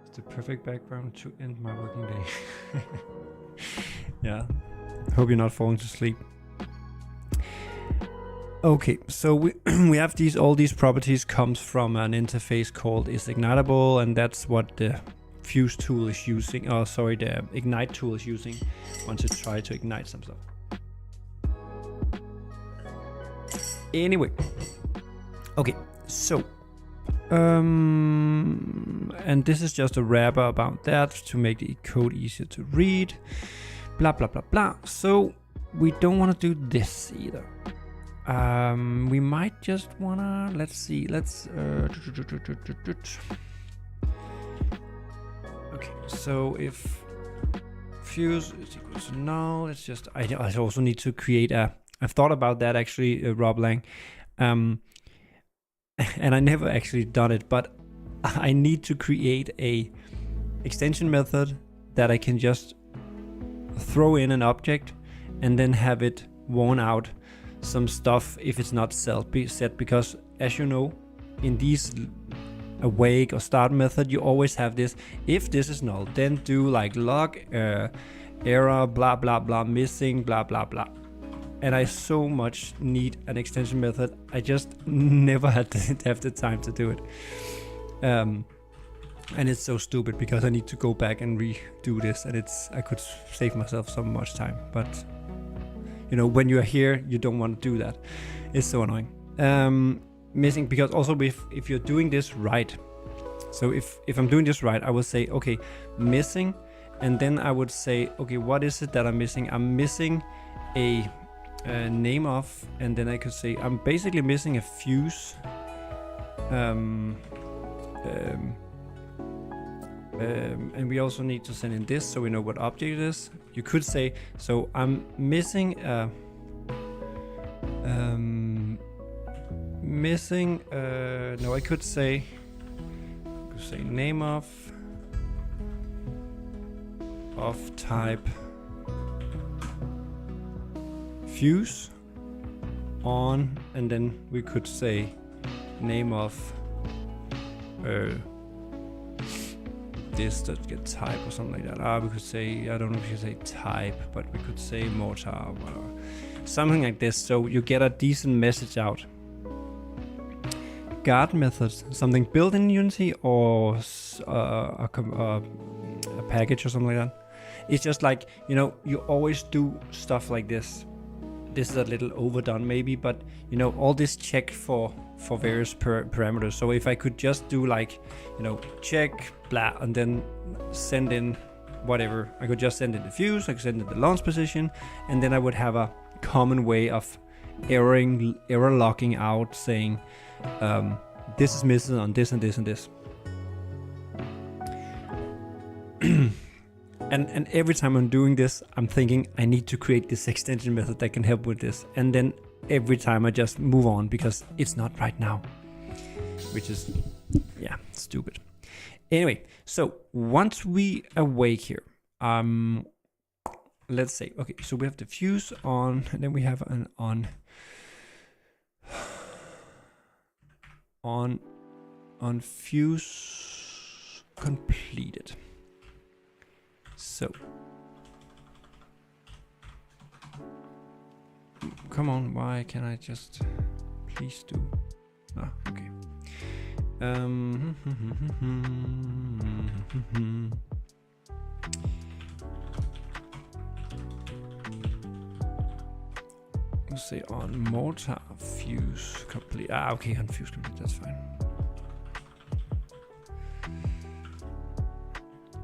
it's the perfect background to end my working day. Yeah, hope you're not falling to sleep. Okay, so we have all these properties comes from an interface called isIgnitable, and that's what the Fuse tool is using, oh sorry, the Ignite tool is using once you try to ignite some stuff. Anyway, okay, so and this is just a wrapper about that to make the code easier to read, blah blah blah blah. So we don't want to do this either. We might just wanna, let's see, let's okay, so if fuse is equal to null, it's just, I also need to create I've thought about that actually, Rob Lang, and I never actually done it, but I need to create a extension method that I can just throw in an object and then have it warn out some stuff if it's not set, because as you know, in these awake or start method, you always have this, if this is null, then do like log error blah blah blah missing blah blah blah, and I so much need an extension method. I just never had to have the time to do it, and it's so stupid because I need to go back and redo this, and I could save myself so much time, but you know, when you're here you don't want to do that. It's so annoying. Missing, because also if you're doing this right, so if I'm doing this right, I will say okay, missing, and then I would say okay, what is it that I'm missing? I'm missing a name of, and then I could say I'm basically missing a fuse, and we also need to send in this so we know what object it is. You could say, so I'm missing no, I could say name of type fuse on, and then we could say name of this that get type or something like that. We could say, I don't know if you say type, but we could say mortar or whatever. Something like this, so you get a decent message out. Guard methods, something built in Unity or a package or something like that. It's just like, you know, you always do stuff like this. This is a little overdone maybe, but you know, all this check for various parameters. So if I could just do like, you know, check blah and then send in whatever, I could just send in the fuse, I could send in the launch position, and then I would have a common way of error logging out, saying this is missing on this and this and this. And every time I'm doing this, I'm thinking I need to create this extension method that can help with this. And then every time I just move on because it's not right now, which is, yeah, stupid. Anyway, so once we awake here, let's say, okay, so we have the fuse on, and then we have an on fuse completed. So come on, why can I just please do? Ah, okay. Let's say on mortar fuse complete. Ah, okay, on fuse complete, that's fine.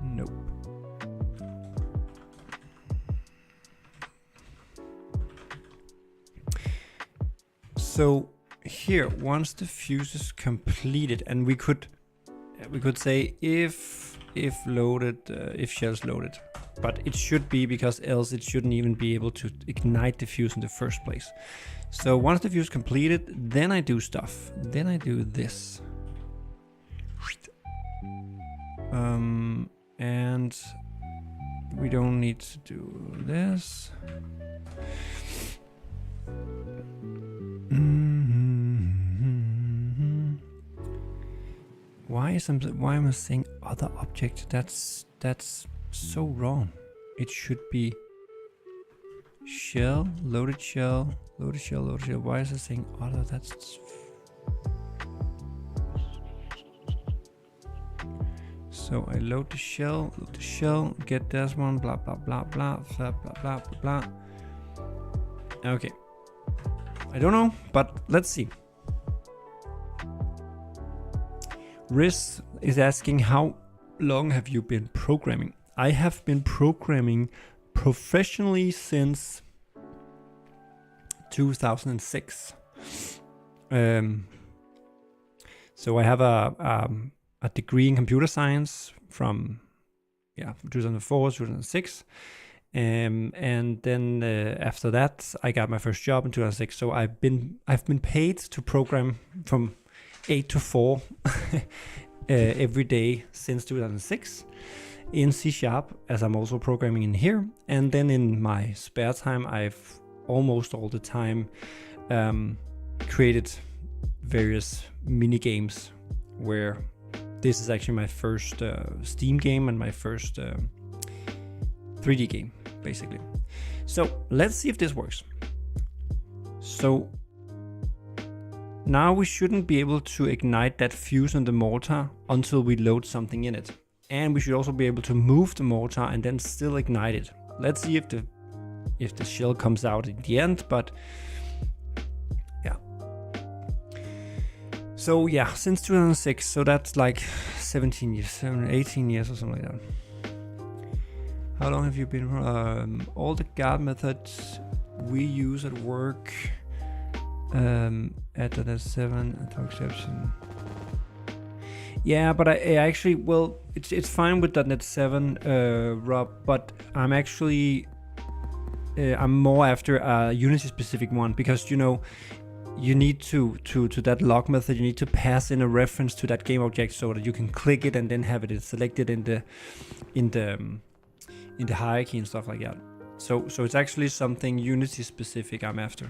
Nope. So here, once the fuse is completed, and we could say if loaded, if shell's loaded, but it should be, because else it shouldn't even be able to ignite the fuse in the first place. So once the fuse is completed, then I do stuff. Then I do this. And we don't need to do this. Why am I saying other object? That's so wrong. It should be shell, loaded shell, loaded shell, loaded shell. Why is it saying other? That's so I load the shell, get this one, blah blah blah blah blah blah blah blah. Okay. I don't know, but let's see. Riz is asking, how long have you been programming? I have been programming professionally since 2006. So I have a degree in computer science from 2004, 2006. And then after that, I got my first job in 2006. So I've been paid to program from 8 to 4 every day since 2006 in C#, as I'm also programming in here. And then in my spare time, I've almost all the time created various mini games, where this is actually my first Steam game and my first 3D game, basically. So let's see if this works. So now we shouldn't be able to ignite that fuse on the mortar until we load something in it. And we should also be able to move the mortar and then still ignite it. Let's see if the shell comes out in the end, but yeah. So yeah, since 2006, so that's like 18 years or something like that. How long have you been? All the guard methods we use at work, at the 7 to exception. Yeah, but I actually, well, it's fine with .NET 7, Rob, but I'm actually I'm more after a Unity specific one, because you need to that log method, you need to pass in a reference to that game object so that you can click it and then have it selected in the hierarchy and stuff like that. So it's actually something Unity specific I'm after.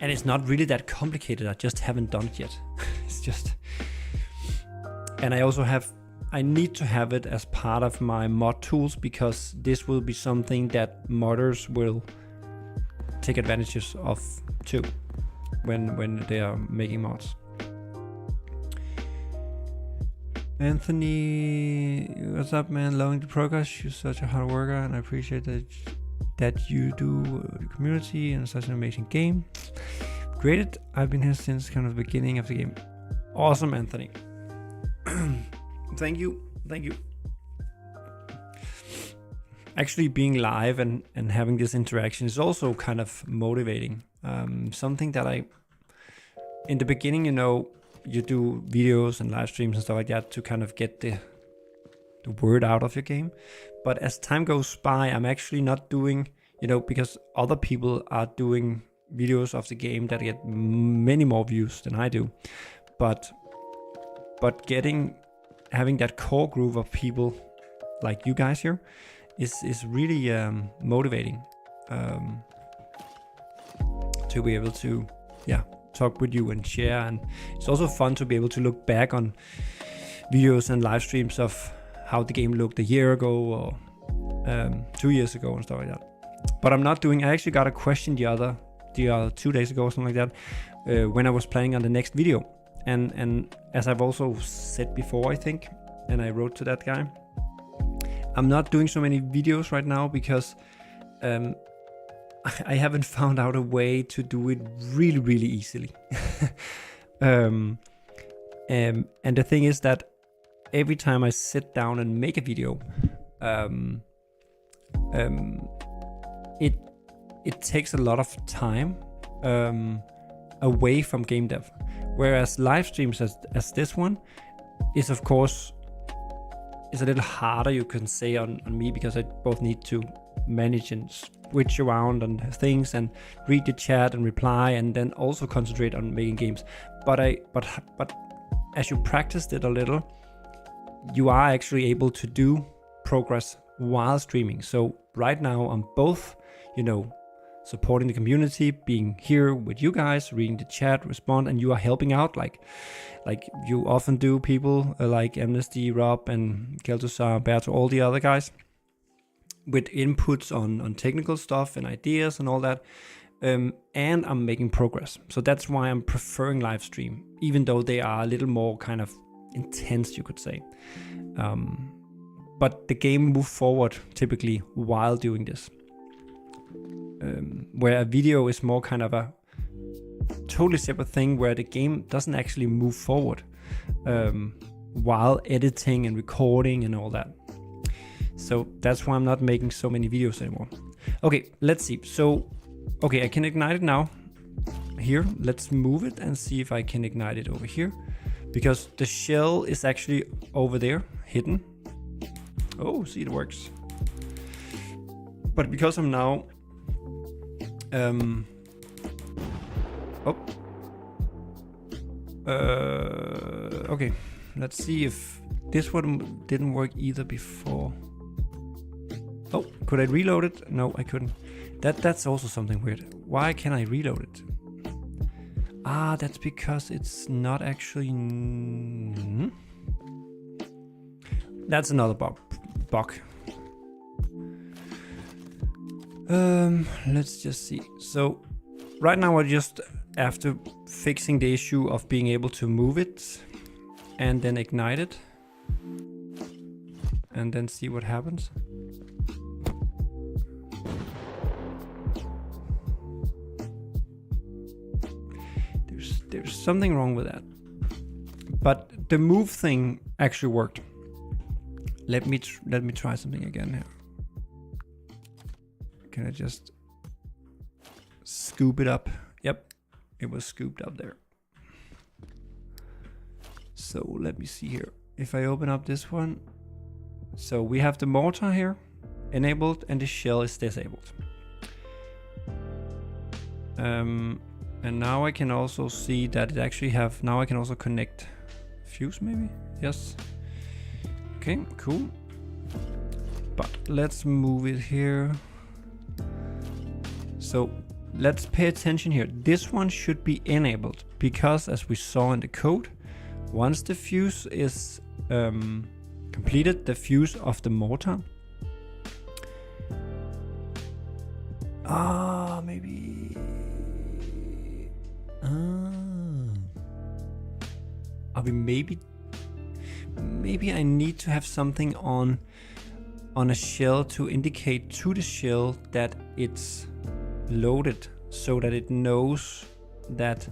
And it's not really that complicated, I just haven't done it yet. It's just... And I need to have it as part of my mod tools, because this will be something that modders will take advantages of too when they are making mods. Anthony, what's up, man? Loving the progress. You're such a hard worker, and I appreciate that you do the community and such an amazing game. Great. I've been here since kind of the beginning of the game. Awesome, Anthony. Thank you. Actually, being live and having this interaction is also kind of motivating. Something that in the beginning, you do videos and live streams and stuff like that to kind of get the the word out of your game. But as time goes by, I'm actually not doing, because other people are doing videos of the game that get many more views than I do. But having that core group of people like you guys here is really motivating to be able to talk with you and share. And it's also fun to be able to look back on videos and live streams of how the game looked a year ago or 2 years ago and stuff like that. But I actually got a question the other 2 days ago or something like that when I was planning on the next video. And as I've also said before, I think, and I wrote to that guy, I'm not doing so many videos right now because I haven't found out a way to do it really, really easily. And the thing is that every time I sit down and make a video, it takes a lot of time away from game dev. Whereas live streams as this one is, of course, is a little harder, you can say, on me, because I both need to manage and switch around on things and read the chat and reply, and then also concentrate on making games. But as you practiced it a little, you are actually able to do progress while streaming. So right now I'm both, supporting the community, being here with you guys, reading the chat, respond, and you are helping out like you often do, people like Amnesty, Rob, and Keltusar, Berto, all the other guys, with inputs on technical stuff and ideas and all that. And I'm making progress. So that's why I'm preferring live stream, even though they are a little more kind of intense, you could say. But the game moves forward typically while doing this. Where a video is more kind of a totally separate thing, where the game doesn't actually move forward while editing and recording and all that. So that's why I'm not making so many videos anymore. Okay, let's see. So, okay, I can ignite it now. Here, let's move it and see if I can ignite it over here, because the shell is actually over there, hidden. Oh, see, it works. But because I'm now okay, let's see if this one didn't work either before. Oh, could I reload it? No, I couldn't. That's also something weird. Why can't I reload it? Ah, that's because it's not actually... That's another bug. Let's just see. So right now, after fixing the issue of being able to move it and then ignite it and then see what happens. There's something wrong with that, but the move thing actually worked. Let me try something again here. Can I just scoop it up? Yep, it was scooped up there. So let me see here. If I open up this one, so we have the mortar here enabled and the shell is disabled. And now I can also see that it actually now I can also connect fuse maybe? Yes. Okay, cool. But let's move it here. So let's pay attention here. This one should be enabled because, as we saw in the code, once the fuse is completed, the fuse of the mortar. Maybe. Maybe I need to have something on a shell to indicate to the shell that it's loaded, so that it knows that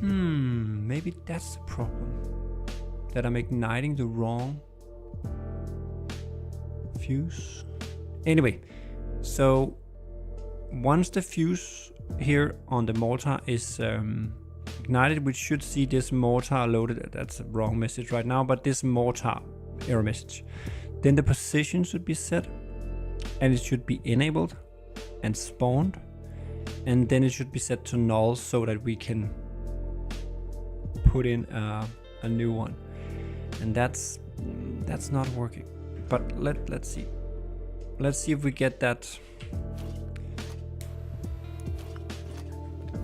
maybe that's the problem, that I'm igniting the wrong fuse. Anyway, so once the fuse here on the mortar is ignited, we should see this mortar loaded. That's a wrong message right now, but this mortar error message. Then the position should be set, and it should be enabled and spawned, and then it should be set to null so that we can put in a new one. And that's not working. But let's see. Let's see if we get that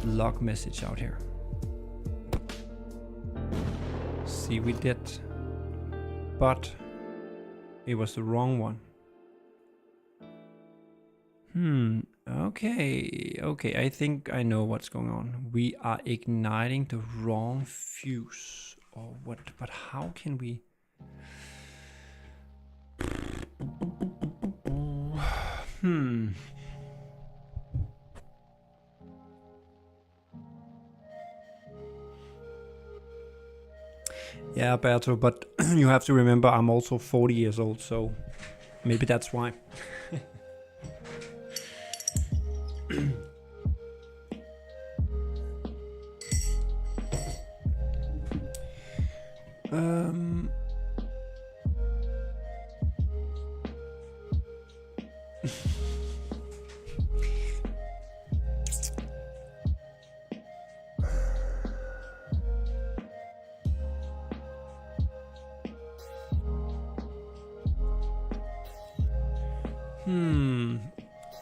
log message out here. See, we did, but it was the wrong one. Okay, I think I know what's going on. We are igniting the wrong fuse, or what? But how can we? Yeah, Berto, but you have to remember I'm also 40 years old, so maybe that's why.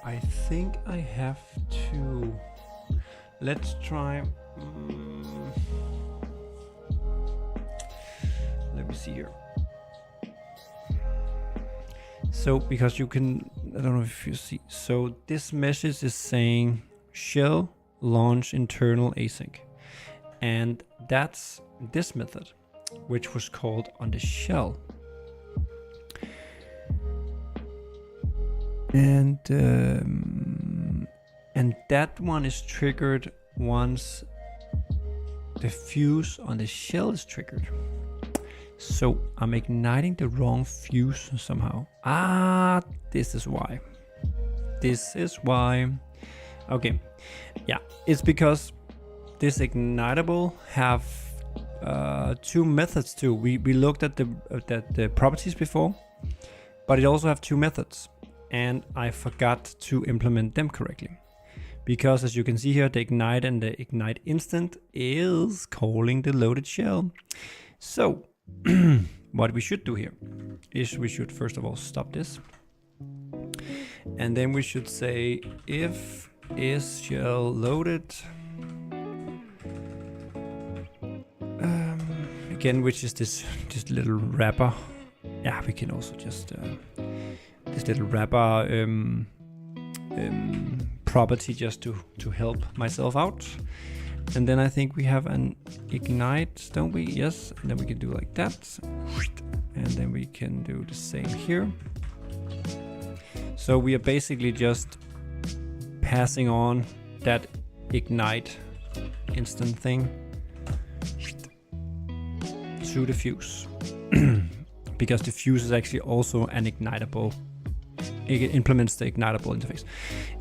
I think I have to. Let's try. Let me see here. So, because you can, I don't know if you see. So this message is saying shell launch internal async, and that's this method, which was called on the shell. And that one is triggered once the fuse on the shell is triggered. So I'm igniting the wrong fuse somehow. This is why. Okay, yeah, it's because this ignitable have two methods too. We looked at the properties before, but it also have two methods. And I forgot to implement them correctly. Because as you can see here, the ignite and the ignite instant is calling the loaded shell. So what we should do here is we should first of all stop this. And then we should say if is shell loaded. Again, which is this little wrapper. Yeah, we can also just this little wrapper property just to help myself out. And then I think we have an ignite, don't we? Yes, and then we can do like that. And then we can do the same here. So we are basically just passing on that ignite instant thing to the fuse. Because the fuse is actually also an ignitable. It implements the ignitable interface.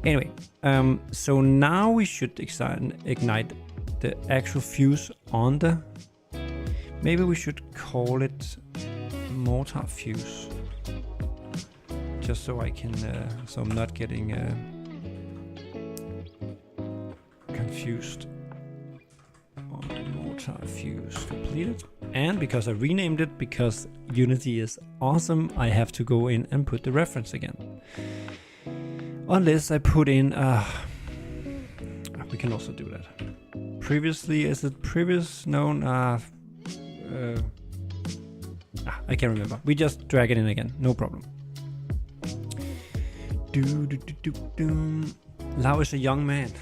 Anyway, so now we should ignite the actual fuse on the. Maybe we should call it mortar fuse, just so I can, so I'm not getting confused. Mortar fuse completed. And because I renamed it, because Unity is awesome, I have to go in and put the reference again. Unless I put in, we can also do that. Previously, is it previous known? I can't remember. We just drag it in again, no problem. Lau is a young man.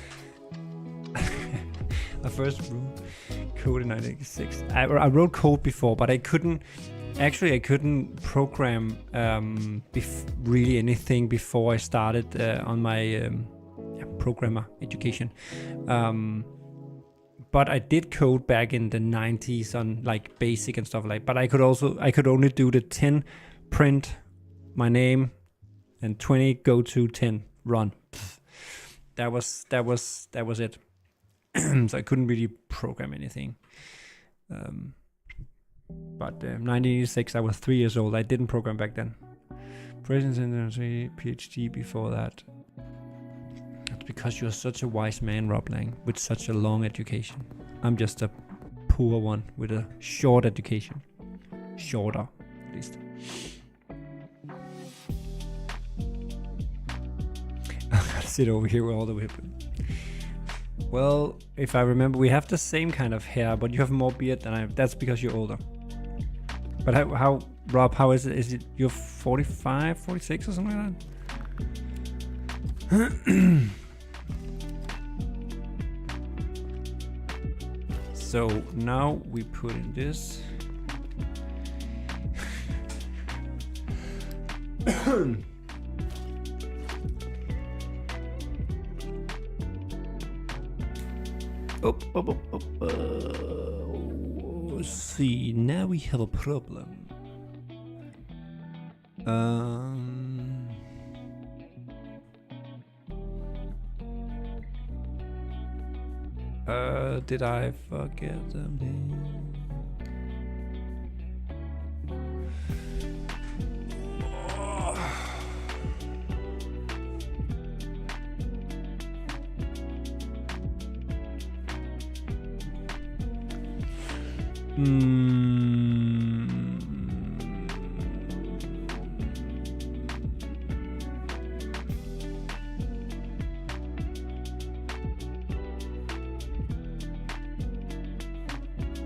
I first wrote code in 1986. I wrote code before, but I couldn't program really anything before I started on my programmer education. But I did code back in the 90s on like basic and stuff like. But I could only do the 10 print my name and 20 go to 10 run. That was it. So I couldn't really program anything. But 1986, I was 3 years old. I didn't program back then. Presence in PhD before that. That's because you're such a wise man, Rob Lang, with such a long education. I'm just a poor one with a short education. Shorter, at least. I'm gonna sit over here all the way. Well, if I remember, we have the same kind of hair, but you have more beard than I have. That's because you're older. But how Rob, how is it? Is it you're 45, 46 or something like that? So now we put in this. See, now we have a problem. Did I forget something?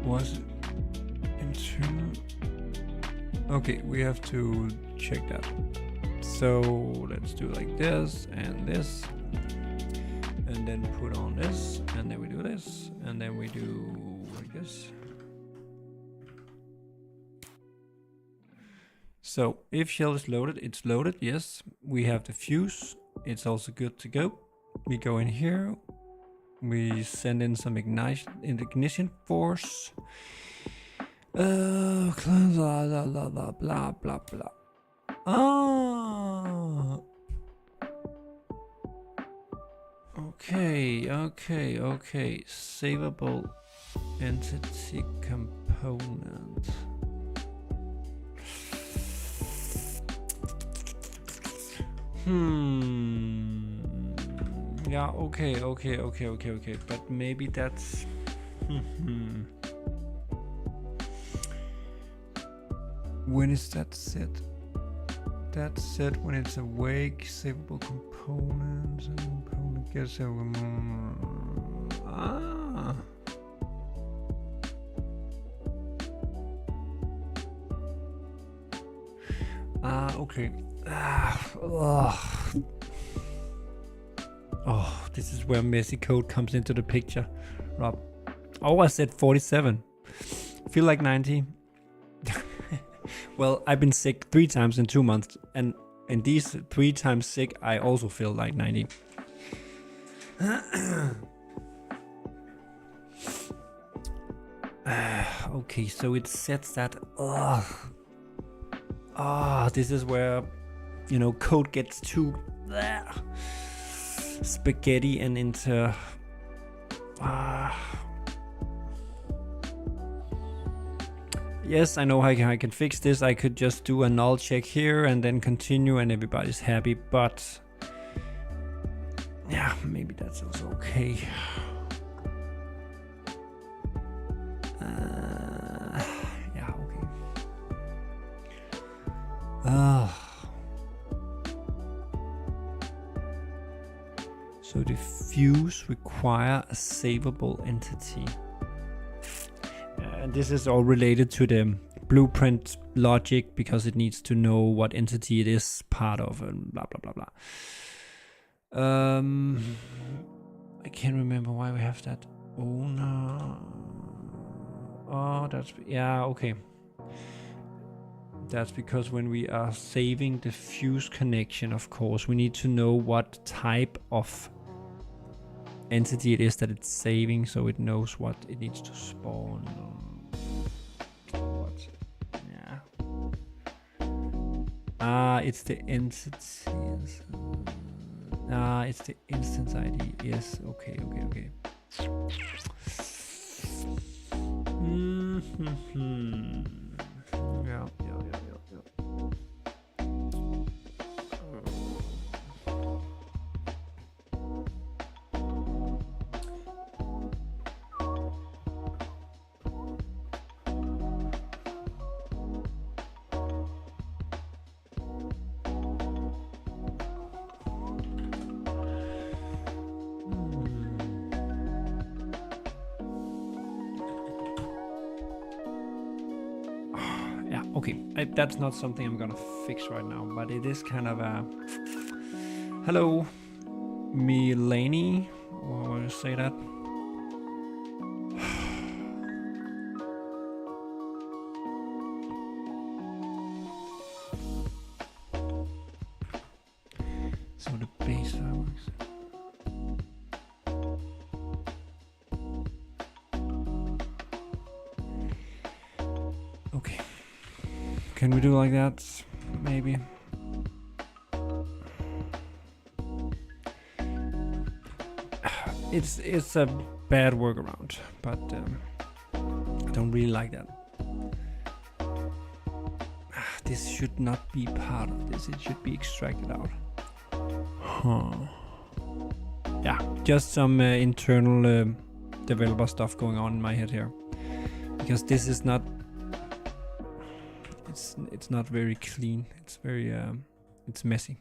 Was it internal? Okay, we have to check that. So let's do like this and this, and then put on this, and then we do this, and then we do like this. So if shell is loaded, it's loaded. Yes, we have the fuse. It's also good to go. We go in here. We send in some ignition force. Blah blah blah blah blah blah. Ah. Okay. Savable entity component. Yeah, okay. But maybe that's... When is that set? That's set when it's awake, savable components, and component gets over... Okay. Oh, this is where messy code comes into the picture, Rob. Oh, I said 47. Feel like 90. Well, I've been sick 3 times in 2 months, and in these 3 times sick, I also feel like 90. Okay, so it sets that. This is where, you know, code gets too spaghetti and into yes, I know I can fix this. I could just do a null check here and then continue and everybody's happy, but yeah, maybe that's also okay. Yeah, okay. So the fuse require a savable entity. And this is all related to the blueprint logic because it needs to know what entity it is part of and blah blah blah blah. I can't remember why we have that. Oh no. Oh, that's, yeah, okay. That's because when we are saving the fuse connection, of course, we need to know what type of entity it is that it's saving, so it knows what it needs to spawn. What? Yeah. It's the entities. It's the instance ID. Yes. Okay. Okay, that's not something I'm gonna fix right now, but it is kind of a... Hello, Milani, or will you say that? So the base fireworks. Okay. Can we do like that? Maybe. It's a bad workaround, but I don't really like that. This should not be part of this. It should be extracted out. Huh. Yeah, just some internal developer stuff going on in my head here, because this is not. It's not very clean. It's very it's messy.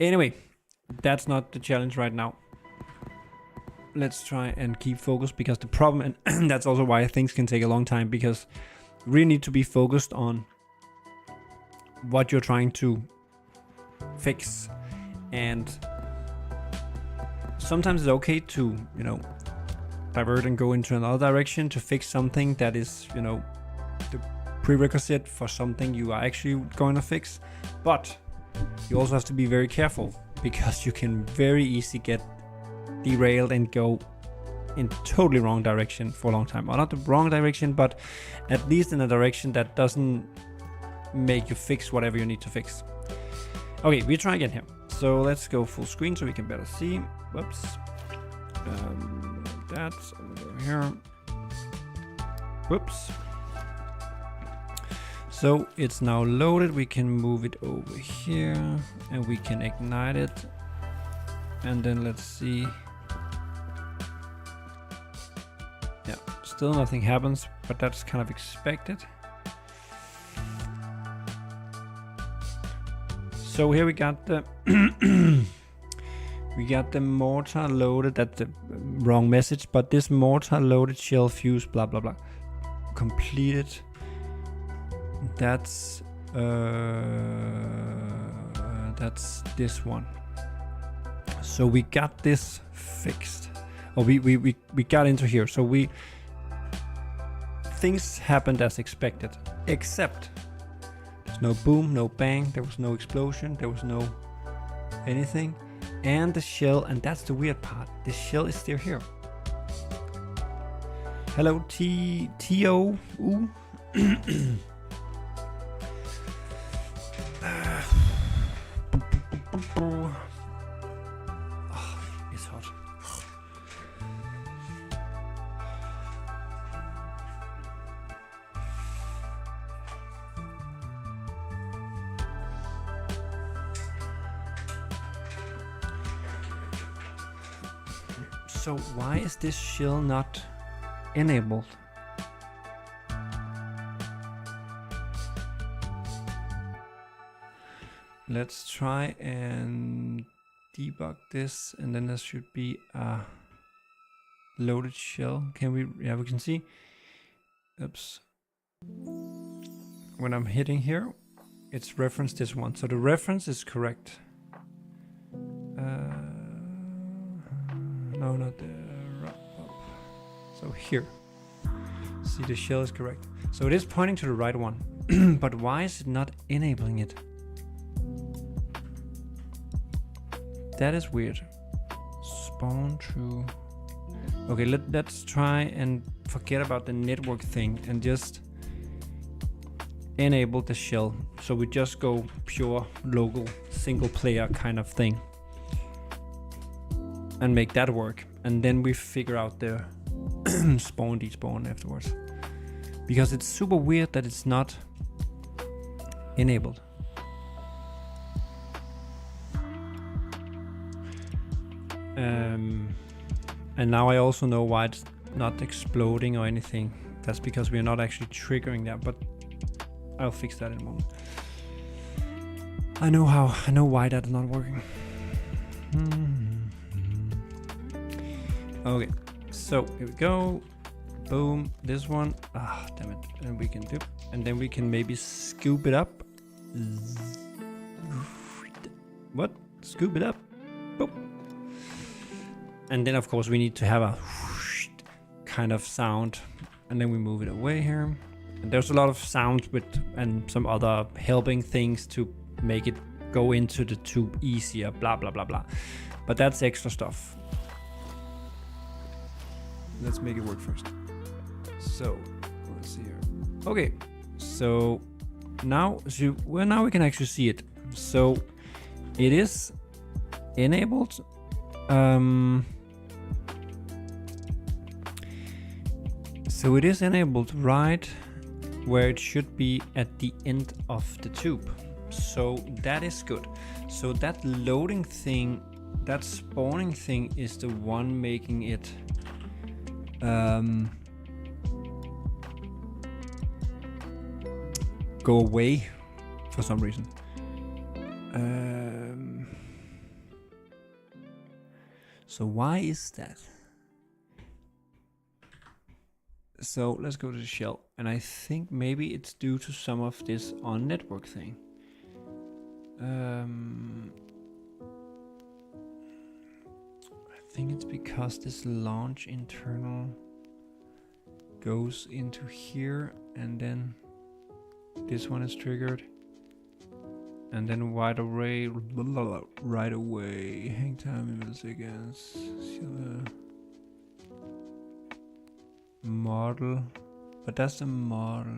Anyway, that's not the challenge right now. Let's try and keep focused, because the problem, and that's also why things can take a long time, because you really need to be focused on what you're trying to fix. And sometimes it's okay to, you know, divert and go into another direction to fix something that is, you know, the prerequisite for something you are actually going to fix. But you also have to be very careful, because you can very easily get derailed and go in totally wrong direction for a long time. Or not the wrong direction, but at least in a direction that doesn't make you fix whatever you need to fix. Okay, we try again here. So let's go full screen so we can better see. Whoops. That's over here. Whoops. So it's now loaded. We can move it over here and we can ignite it. And then let's see. Yeah, still nothing happens, but that's kind of expected. So here we got the we got the mortar loaded. That's the wrong message, but this mortar loaded shell fuse blah blah blah completed. That's this one. So we got this fixed. Oh, we got into here. So things happened as expected, except there's no boom, no bang, there was no explosion, there was no anything. And the shell, and that's the weird part, the shell is still here. Hello, T-O. Ooh. It's hot. So why is this shell not enabled? Let's try and debug this, and then there should be a loaded shell. Can we? Yeah, we can see. Oops. When I'm hitting here, it's referenced this one. So the reference is correct. No, not the wrap up. So here. See, the shell is correct. So it is pointing to the right one. But why is it not enabling it? That is weird. Spawn true. Okay, let's try and forget about the network thing and just enable the shell. So we just go pure local single player kind of thing and make that work. And then we figure out the spawn despawn afterwards. Because it's super weird that it's not enabled. And now I also know why it's not exploding or anything. That's because we are not actually triggering that, but I'll fix that in a moment. I know why that's not working. Okay, so here we go. Boom, this one. Ah, damn it. And we can do, and then we can maybe scoop it up. What? Scoop it up. Boop. And then of course we need to have a kind of sound, and then we move it away here. And there's a lot of sounds with and some other helping things to make it go into the tube easier, blah blah blah blah. But that's extra stuff. Let's make it work first. So let's see here. Okay, so now now we can actually see it. So it is enabled. So it is enabled right where it should be at the end of the tube. So that is good. So that loading thing, that spawning thing is the one making it go away for some reason. So why is that? So let's go to the shell, and I think maybe it's due to some of this on network thing. I think it's because this launch internal goes into here, and then this one is triggered, and then right away, hang time in milliseconds. Model, but that's the model.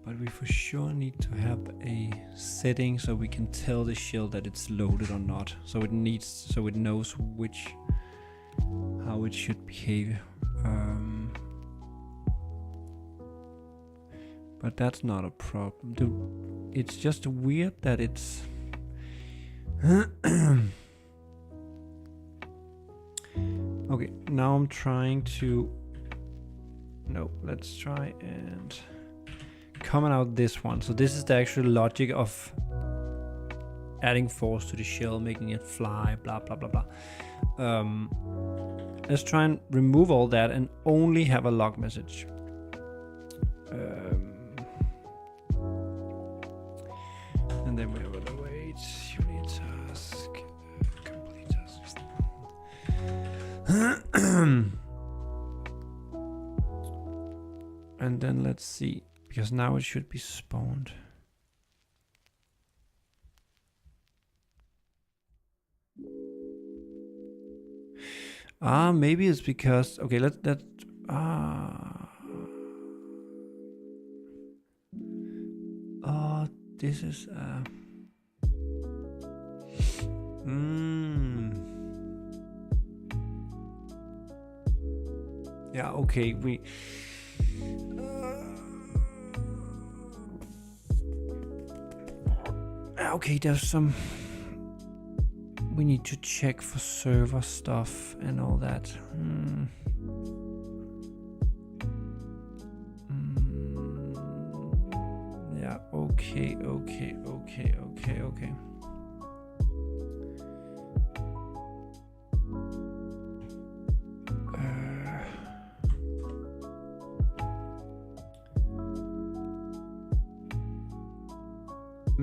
But we for sure need to have a setting so we can tell the shell that it's loaded or not. So it knows how it should behave. But that's not a problem. It's just weird that it's okay, now I'm trying to let's try and comment out this one. So this is the actual logic of adding force to the shell, making it fly, blah blah blah blah. Let's try and remove all that and only have a log message. And then we have an await, unit task, complete tasks. And then let's see, because now it should be spawned. Maybe it's because, okay, this is yeah, okay, okay, there's some, we need to check for server stuff and all that. Yeah, okay.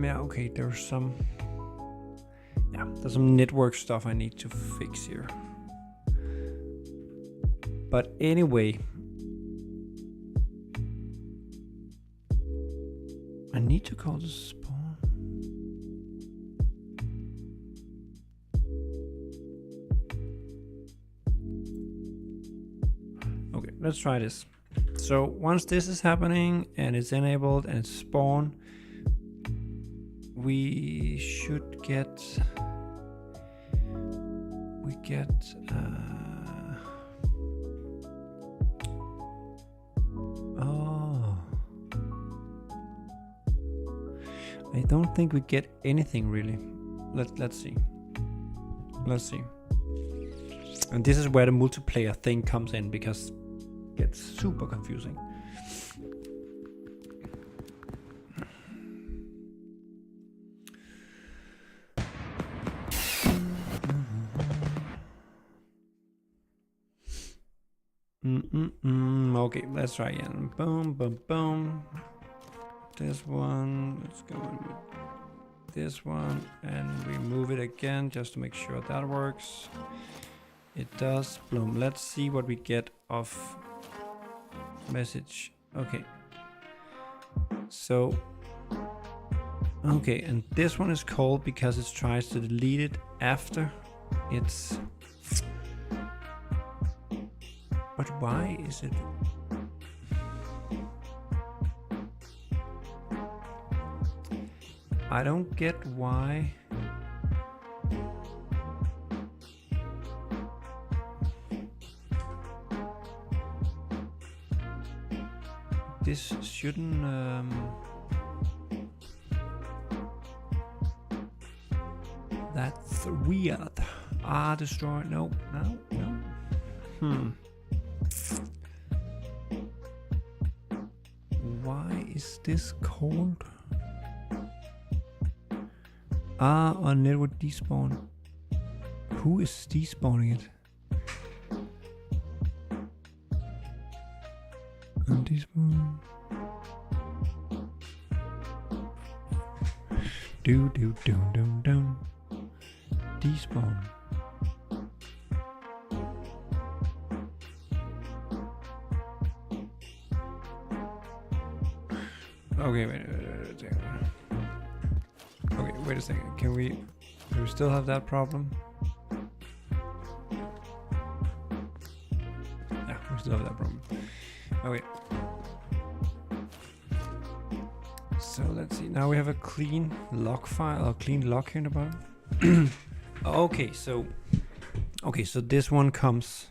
Yeah, okay, there's some network stuff I need to fix here. But anyway, I need to call the spawn. Okay, let's try this. So once this is happening and it's enabled and it's spawned, we should get I don't think we get anything really. Let's see. And this is where the multiplayer thing comes in, because it gets super confusing. Okay, let's try again. Boom, boom, boom. This one, let's go with this one, and we move it again just to make sure that works. It does. Boom. Let's see what we get of message. Okay. So, okay, and this one is called because it tries to delete it after it's. But why is it? I don't get why. This shouldn't. That's weird. Destroy. No. Why is this called? On network despawn. Who is despawning it? On despawn. Do. Despawn. Okay, wait. Okay, wait a second. Do we still have that problem? Yeah, we still have that problem. Okay. So let's see. Now we have a clean log file or clean log here in the bottom. Okay, so this one comes.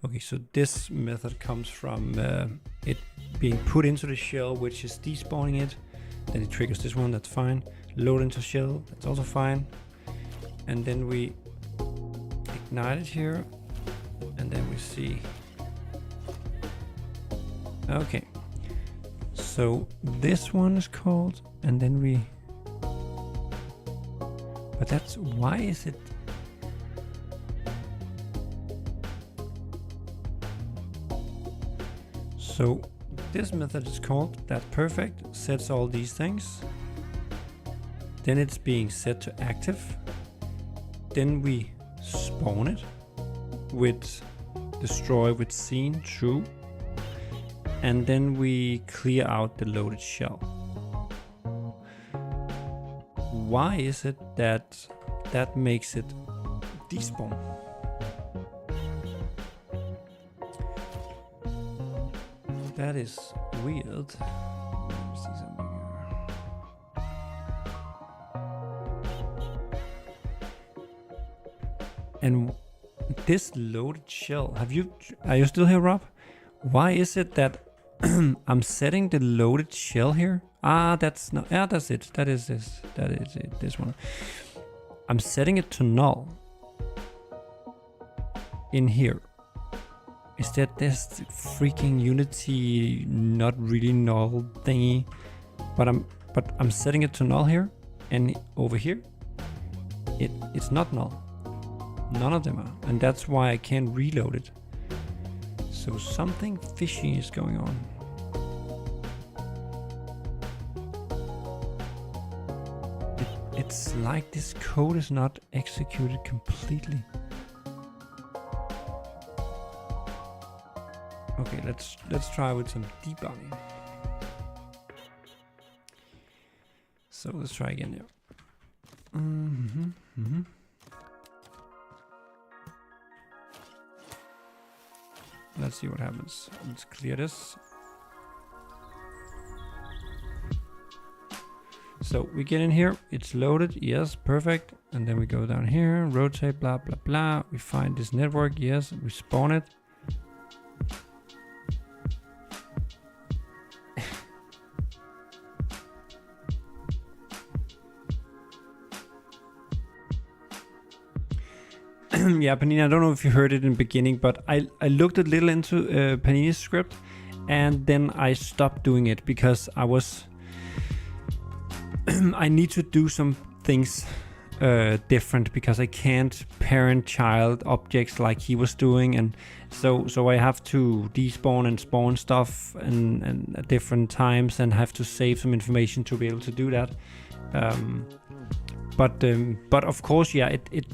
Okay, so this method comes from it being put into the shell, which is despawning it. Then it triggers this one. That's fine. Load into shell. That's also fine. And then we ignite it here, and then we see. Okay. So this one is called, and then we. But that's why is it? So this method is called that perfect, sets all these things. Then it's being set to active. Then we spawn it with destroy with scene true. And then we clear out the loaded shell. Why is it that makes it despawn? That is weird. Let me see something here. And this loaded shell, are you still here, Rob? Why is it that I'm setting the loaded shell here? That's not, that's it. That is this. That is it. This one. I'm setting it to null in here. Is that this freaking Unity not really null thingy? But I'm setting it to null here, and over here, it's not null. None of them are, and that's why I can't reload it. So something fishy is going on. It's like this code is not executed completely. Okay, let's try with some debugging. So let's try again here. Let's see what happens. Let's clear this. So we get in here, it's loaded, yes, perfect. And then we go down here, rotate, blah, blah, blah. We find this network, yes, we spawn it. Yeah, Panini, I don't know if you heard it in the beginning, but I looked a little into Panini's script, and then I stopped doing it because I need to do some things different because I can't parent child objects like he was doing, and so I have to despawn and spawn stuff and at different times, and have to save some information to be able to do that. But of course, yeah, it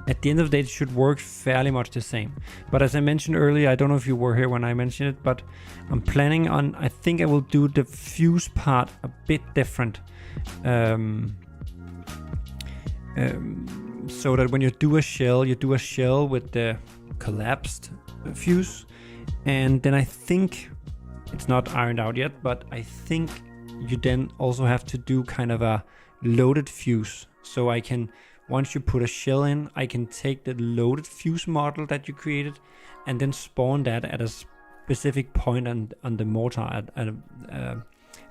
at the end of the day it should work fairly much the same. But as I mentioned earlier, I don't know if you were here when I mentioned it, but I'm planning on, I think I will do the fuse part a bit different. So that when you do a shell with the collapsed fuse, and then I think it's not ironed out yet, but I think you then also have to do kind of a loaded fuse. So I can, once you put a shell in, I can take the loaded fuse model that you created and then spawn that at a specific point on the mortar, at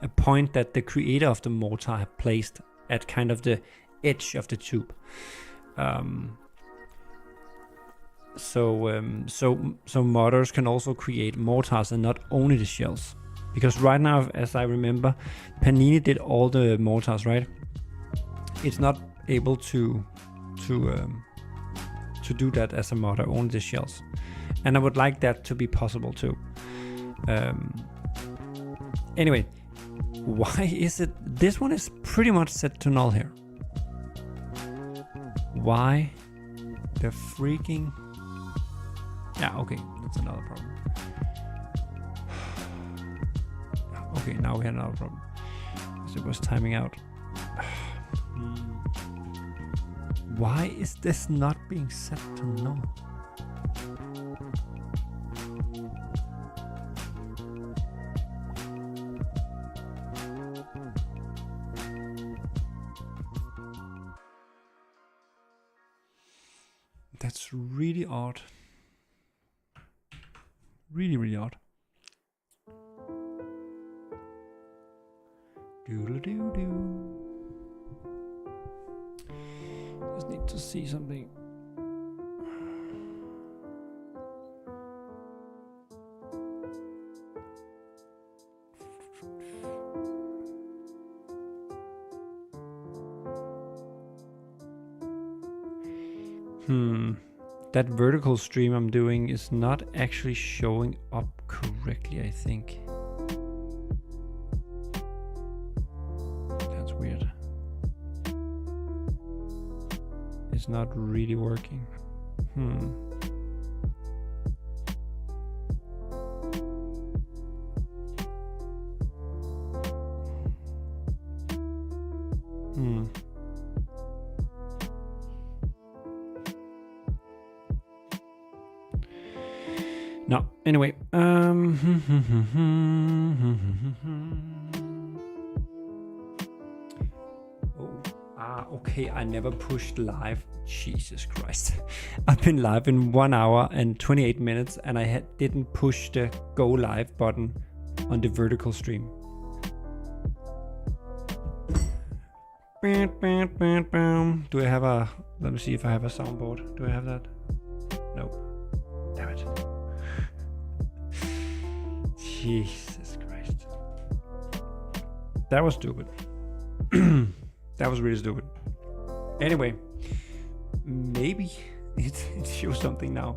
a point that the creator of the mortar had placed at kind of the edge of the tube. So modders can also create mortars and not only the shells, because right now, as I remember, Panini did all the mortars, right? It's not able to do that as a modder, only the shells, and I would like that to be possible too. Anyway, why is it this one is pretty much set to null here? Why the freaking... Yeah, okay, that's another problem. Okay, now we had another problem, because it was timing out. Why is this not being set to null? That's really odd. Really, really odd. Doodle-doo-doo. Just need to see something. That vertical stream I'm doing is not actually showing up correctly, I think. That's weird. It's not really working. No, anyway, okay, I never pushed live. Jesus Christ. I've been live in 1 hour and 28 minutes, and I didn't push the go live button on the vertical stream. Do I have a, let me see if I have a soundboard. Do I have that? Nope. Damn it. Jesus Christ. That was stupid. That was really stupid. Anyway, maybe it shows something now.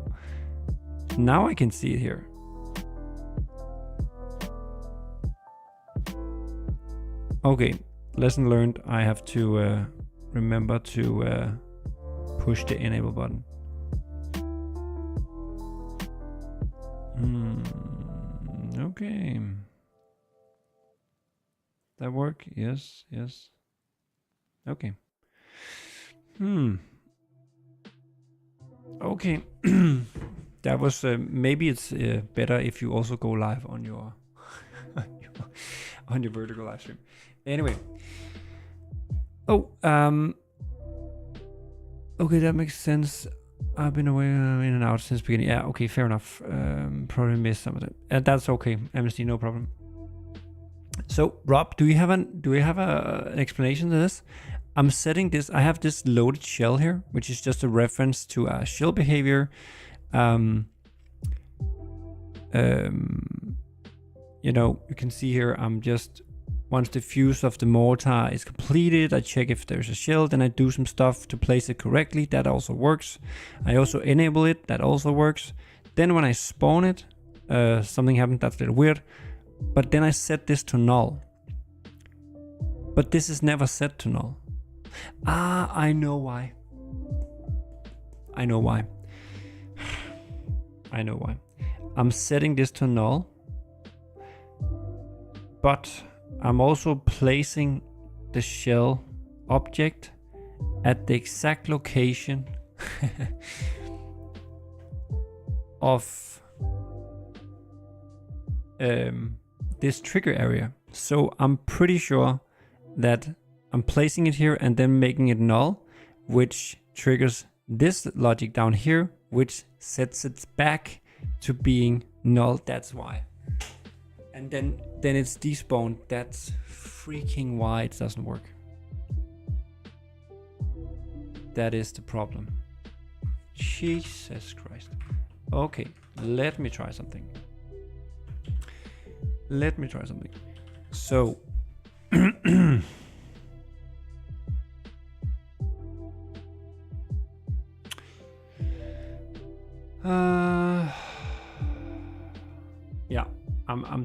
Now I can see it here. Okay, lesson learned. I have to remember to push the enable button. Okay. That work? Yes, yes. Okay. Okay. That was maybe it's better if you also go live on your on your vertical live stream. Anyway. Okay, that makes sense. I've been away in and out since beginning. Yeah, okay, fair enough. Probably missed some of it. That's okay, MSD, no problem. So, Rob, do you have an explanation to this? I'm setting this. I have this loaded shell here, which is just a reference to a shell behavior. You know, you can see here. I'm just once the fuse of the mortar is completed, I check if there's a shell, then I do some stuff to place it correctly. That also works. I also enable it. That also works. Then when I spawn it, something happened that's a little weird. But then I set this to null. But this is never set to null. Ah, I know why. I know why. I know why. I'm setting this to null. But I'm also placing the shell object at the exact location of this trigger area. So I'm pretty sure that I'm placing it here and then making it null, which triggers this logic down here, which sets it back to being null. That's why. And then it's despawned. That's freaking why it doesn't work. That is the problem. Jesus Christ. Okay, let me try something. So yeah,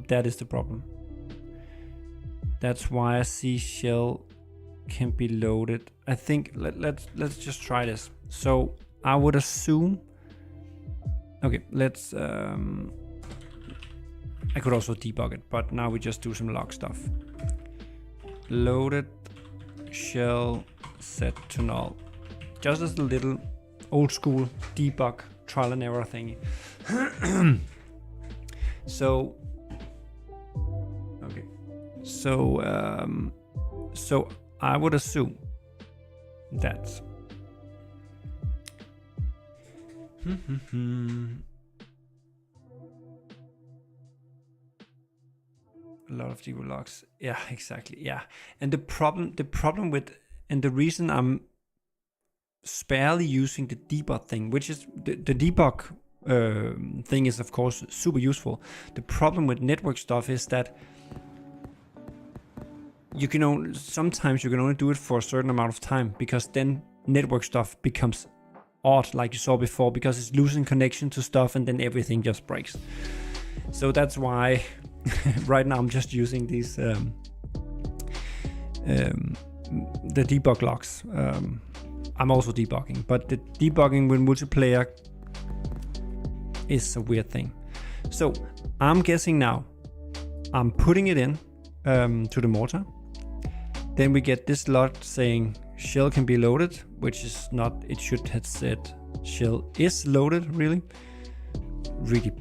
that is the problem. That's why I see shell can be loaded. I think let's just try this. So I would assume. Okay, let's. I could also debug it, but now we just do some log stuff. Loaded shell set to null. Just as a little old school debug trial and error thingy. So okay, so I would assume that a lot of debug logs. Yeah, exactly. Yeah, and the problem with, and the reason I'm sparely using the debug thing, which is the debug thing is of course super useful. The problem with network stuff is that you can only, sometimes you can only do it for a certain amount of time, because then network stuff becomes odd, like you saw before, because it's losing connection to stuff and then everything just breaks. So that's why right now I'm just using these the debug logs. I'm also debugging, but the debugging with multiplayer is a weird thing. So I'm guessing now I'm putting it in to the mortar. Then we get this log saying shell can be loaded, which is not, it should have said shell is loaded, really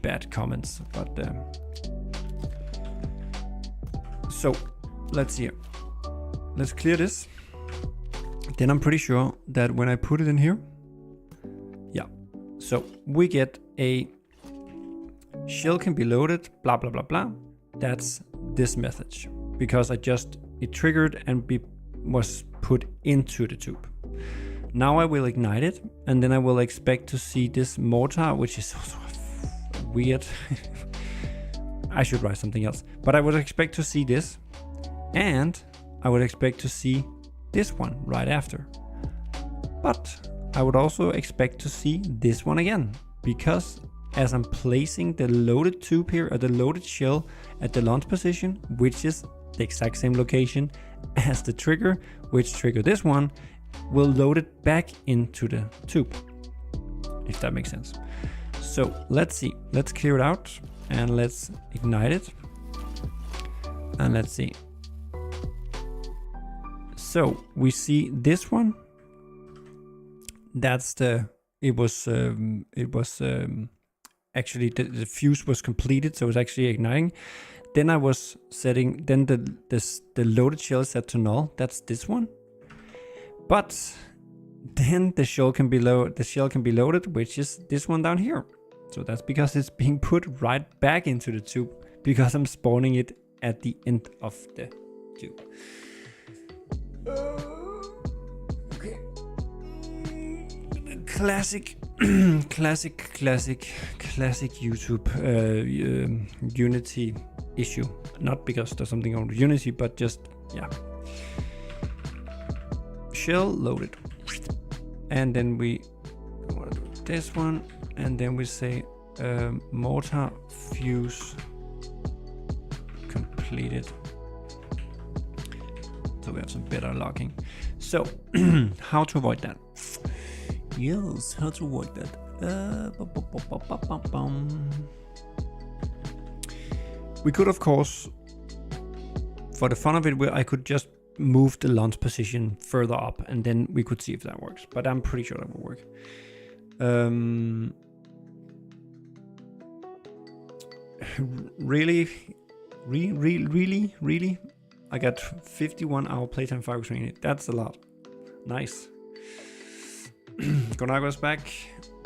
bad comments, but so let's see here. Let's clear this. Then I'm pretty sure that when I put it in here, yeah, so we get a shell can be loaded, blah blah blah blah. That's this message, because it triggered and was put into the tube. Now I will ignite it, and then I will expect to see this mortar, which is also weird. I should write something else, but I would expect to see this, and I would expect to see this one right after. But I would also expect to see this one again, because as I'm placing the loaded tube here, or the loaded shell at the launch position, which is the exact same location as the trigger, which triggered this one, will load it back into the tube, if that makes sense. So let's see, let's clear it out and let's ignite it, and let's see. So we see this one, that's the, actually the fuse was completed, so it's actually igniting. Then I was setting, then the loaded shell set to null, that's this one. But then the shell can be loaded, which is this one down here. So that's because it's being put right back into the tube, because I'm spawning it at the end of the tube. Okay. Classic YouTube Unity issue. Not because there's something wrong with Unity, but just, yeah. Shell loaded. And then we want to do this one. And then we say mortar fuse completed. So we have some better logging. So how to avoid that? Yes, how to avoid that? We could, of course, for the fun of it, I could just move the launch position further up, and then we could see if that works. But I'm pretty sure that will work. Really, I got 51-hour playtime fireworks training. That's a lot. Nice. Gonagos back.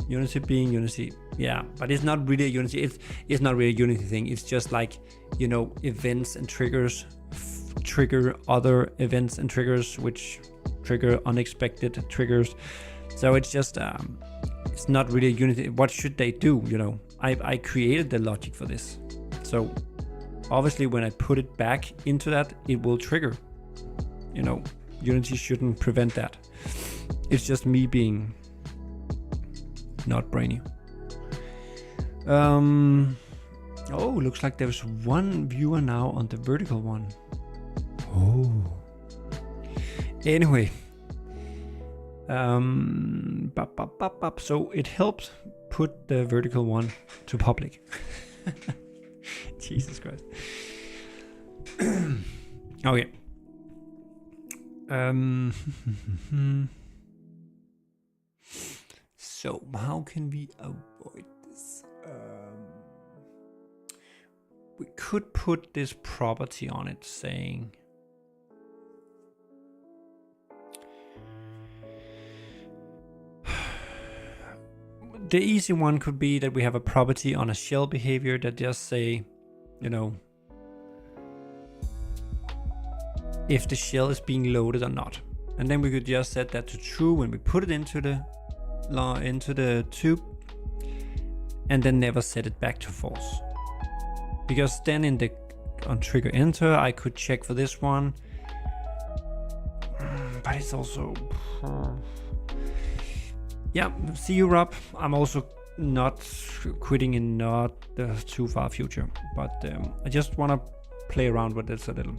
Unity being Unity. Yeah, but it's not really a Unity. It's not really a Unity thing. It's just like, you know, events and triggers trigger other events and triggers, which trigger unexpected triggers. So it's just it's not really a Unity. What should they do? You know, I created the logic for this. So obviously when I put it back into that, it will trigger. You know, Unity shouldn't prevent that. It's just me being not brainy. Oh, looks like there's one viewer now on the vertical one. Oh. Anyway. So it helped put the vertical one to public. Jesus Christ. Okay. So how can we avoid this? We could put this property on it saying the easy one could be that we have a property on a shell behavior that just say, you know, if the shell is being loaded or not. And then we could just set that to true when we put it into the tube, and then never set it back to false. Because then on trigger enter, I could check for this one. But it's also... Yeah, see you, Rob. I'm also not quitting in not the too far future, but I just want to play around with this a little.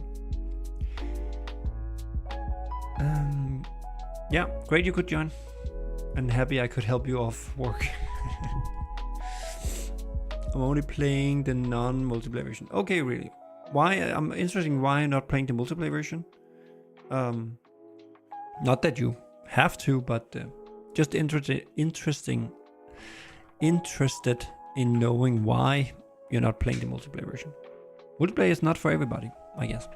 Yeah, great you could join, and happy I could help you off work. I'm only playing the non-multiplayer version. Okay, really? Why? I'm interested. Why not playing the multiplayer version? Not that you have to, but just interested in knowing why you're not playing the multiplayer version. Multiplayer is not for everybody, I guess.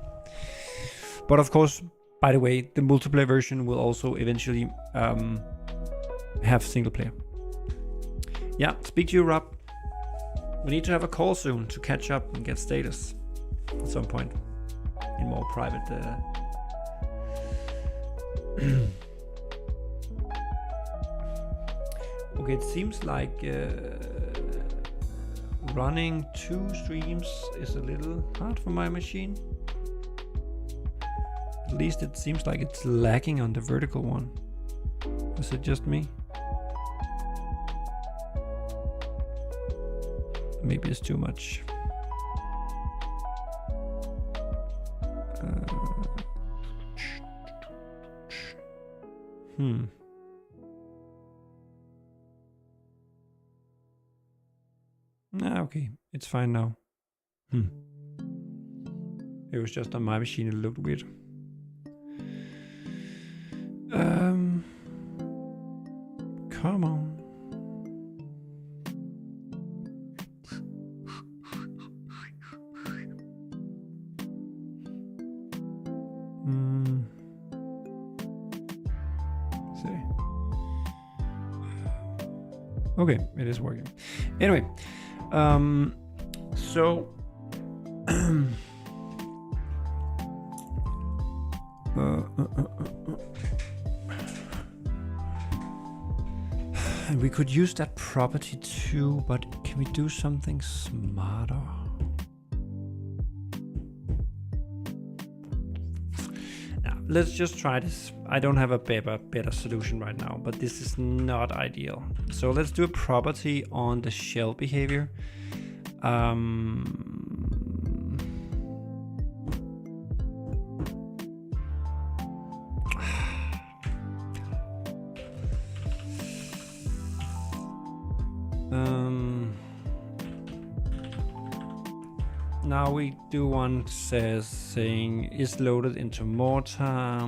But of course, by the way, the multiplayer version will also eventually have single player. Yeah, speak to you, Rob. We need to have a call soon to catch up and get status at some point in more private. Okay, it seems like running 2 streams is a little hard for my machine. At least it seems like it's lagging on the vertical one. Is it just me? Maybe it's too much. Okay, it's fine now. It was just on my machine, it looked weird. Come on. Okay, it is working. Anyway, so and we could use that property too, but can we do something smarter? Now, let's just try this. I don't have a better solution right now, but this is not ideal. So let's do a property on the shell behavior. Now we do one saying is loaded into mortar,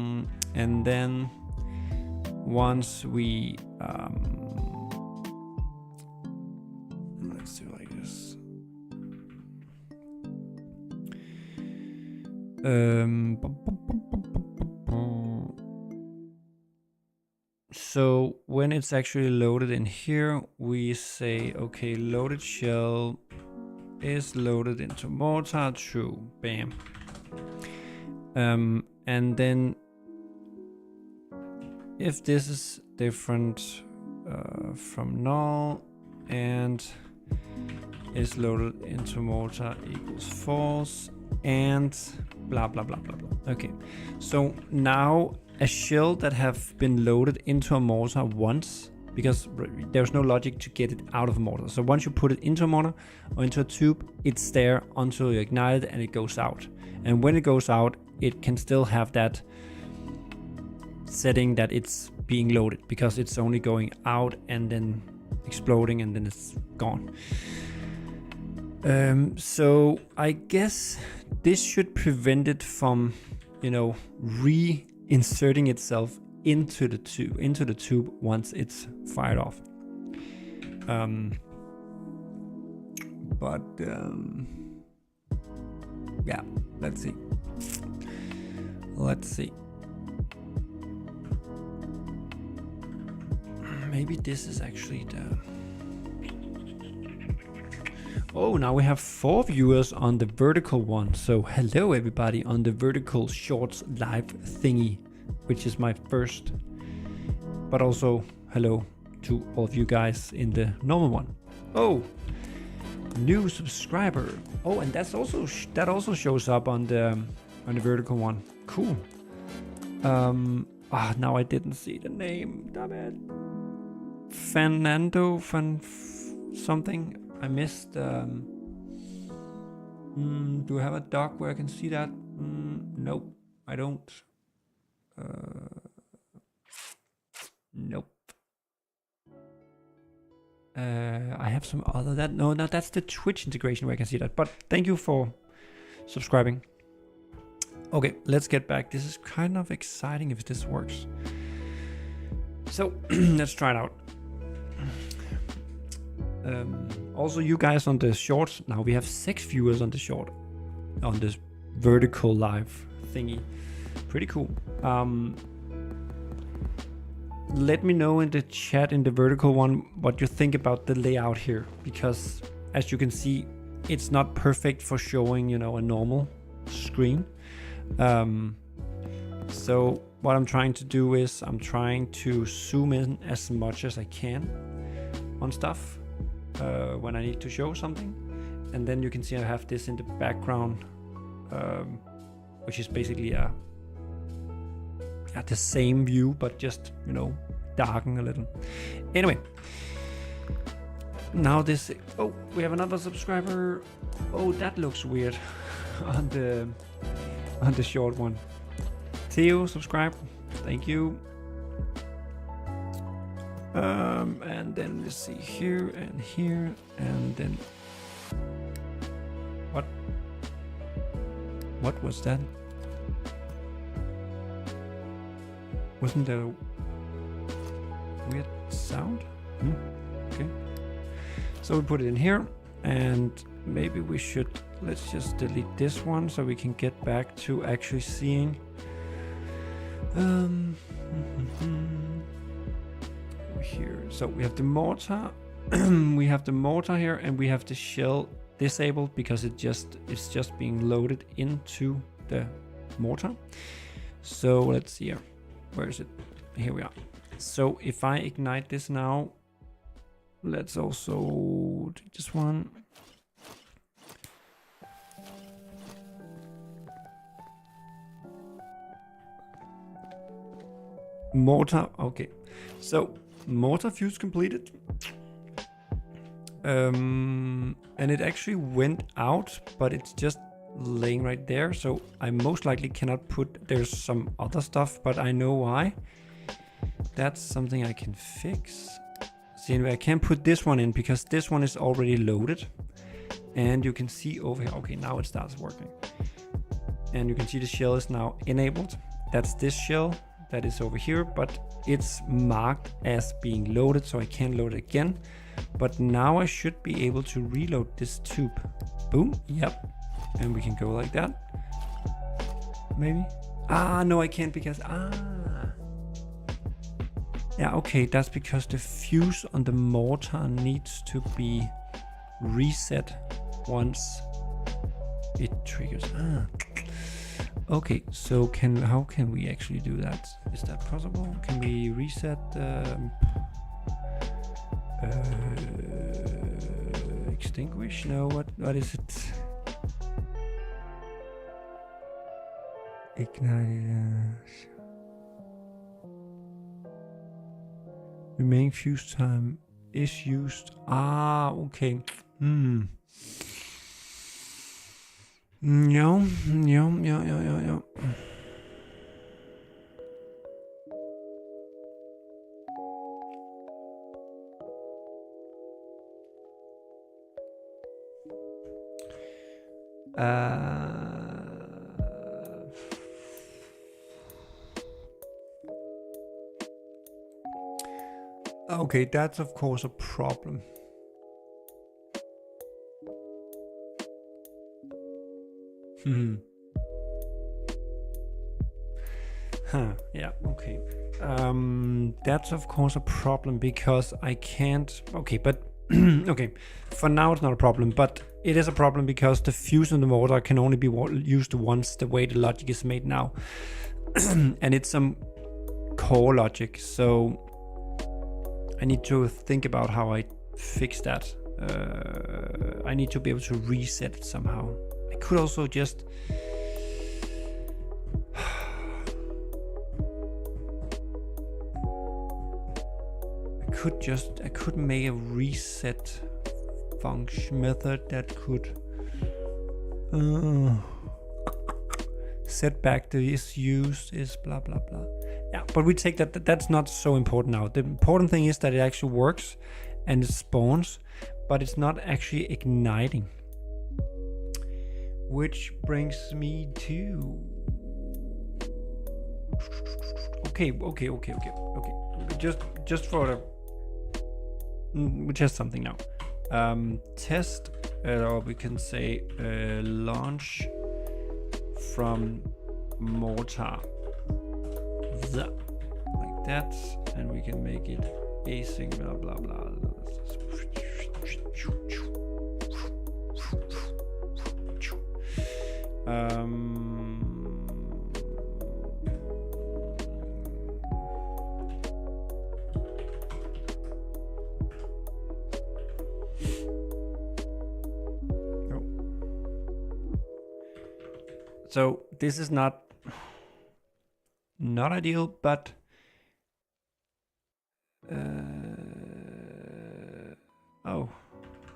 and then once we let's do like this. So when it's actually loaded in here, we say, okay, loaded shell is loaded into mortar, true, bam. And then if this is different from null and is loaded into mortar equals false and blah, blah, blah, blah, blah. Okay, so now a shell that have been loaded into a mortar once, because there's no logic to get it out of a mortar. So once you put it into a mortar or into a tube, it's there until you ignite it and it goes out. And when it goes out, it can still have that setting that it's being loaded, because it's only going out and then exploding and then it's gone. So I guess this should prevent it from, you know, reinserting itself into the tube once it's fired off. Yeah, let's see. Maybe this is actually the... Oh, now we have 4 viewers on the vertical one. So hello everybody on the vertical shorts live thingy, which is my first, but also hello to all of you guys in the normal one. Oh, new subscriber. Oh, and that also shows up on the vertical one. Cool. Now I didn't see the name. Damn it. Fernando something. I missed. Do I have a doc where I can see that? Nope, I don't. Nope. I have some other no, that's the Twitch integration where I can see that. But thank you for subscribing. Okay, let's get back. This is kind of exciting if this works. So let's try it out. Also, you guys on the short, now we have 6 viewers on the short, on this vertical live thingy. Pretty cool. Let me know in the chat in the vertical one what you think about the layout here, because as you can see, it's not perfect for showing, you know, a normal screen. So what I'm trying to do is I'm trying to zoom in as much as I can on stuff when I need to show something, and then you can see I have this in the background, which is basically the same view, but just, you know, darken a little. Anyway, now this, oh, we have another subscriber. Oh, that looks weird on the short one. Theo, subscribe, thank you. And then let's see here and here, and then what was that? Wasn't there a weird sound? Okay, so we put it in here, and maybe we should, let's just delete this one so we can get back to actually seeing. Here, so we have the mortar, we have the mortar here, and we have the shell disabled because it's just being loaded into the mortar. So let's see here. Where is it? Here we are. So if I ignite this now, let's also do this one. mortar. Okay, so mortar fuse completed. And it actually went out, but it's just laying right there. So I most likely cannot put, there's some other stuff, but I know why. That's something I can fix. See, anyway, I can't put this one in because this one is already loaded. And you can see over here, okay, now it starts working. And you can see the shell is now enabled. That's this shell that is over here, but it's marked as being loaded, so I can't load it again. But now I should be able to reload this tube. Boom, yep. And we can go like that. Maybe. Ah, no, I can't because, yeah, okay, that's because the fuse on the mortar needs to be reset once it triggers. Okay, so how can we actually do that? Is that possible? Can we reset extinguish? No, what is it? Ignite. Remaining fuse time is used. Ah, okay. No. Okay, that's of course a problem. Yeah, okay. That's of course a problem because I can't. Okay, but okay. For now, it's not a problem, but it is a problem because the fuse in the mortar can only be used once the way the logic is made now, and it's some core logic. So I need to think about how I fix that. I need to be able to reset it somehow. I could also just I could make a reset function method that could set back the is used is blah blah blah. Yeah, but we take that. That's not so important now. The important thing is that it actually works and it spawns, but it's not actually igniting. Which brings me to okay. Just for the we test something now. Test, or we can say launch from mortar. Like that, and we can make it async blah blah blah. So this is not ideal, but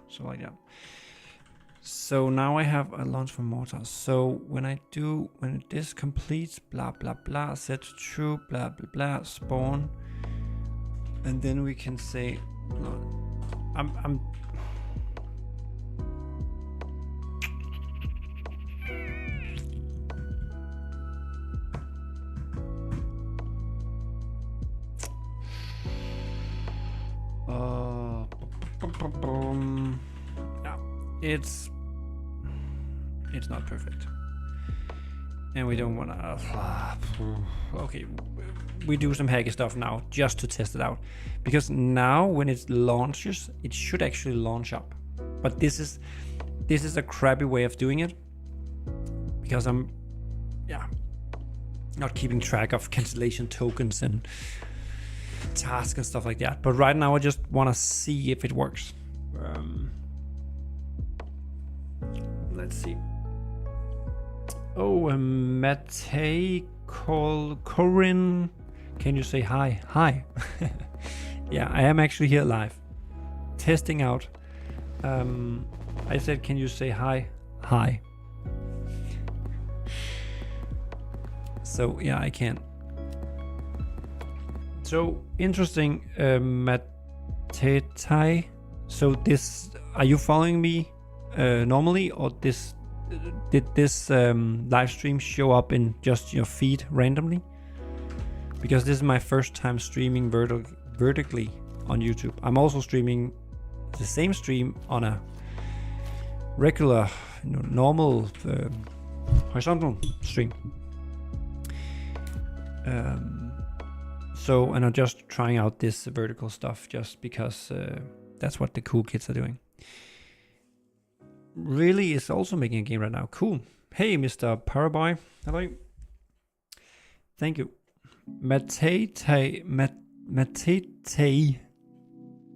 so like that. So now I have a launch from mortar. So when this completes blah blah blah, set to true blah blah blah, spawn, and then we can say I'm yeah, it's not perfect, and we don't want to okay, we do some hacky stuff now just to test it out, because now when it launches it should actually launch up, but this is a crappy way of doing it because I'm not keeping track of cancellation tokens and tasks and stuff like that. But right now I just want to see if it works. Let's see. Oh, Matei Corin Can you say hi? Hi. Yeah, I am actually here live. Testing out. I said, can you say hi? Hi. So yeah, I can. So interesting, Matetai. So this, are you following me normally, or this did this live stream show up in just your feed randomly? Because this is my first time streaming vertically on YouTube. I'm also streaming the same stream on a regular, normal horizontal stream. So, and I'm just trying out this vertical stuff just because that's what the cool kids are doing. Really is also making a game right now. Cool. Hey, Mr. Paraboy. How are you? Thank you. Matei.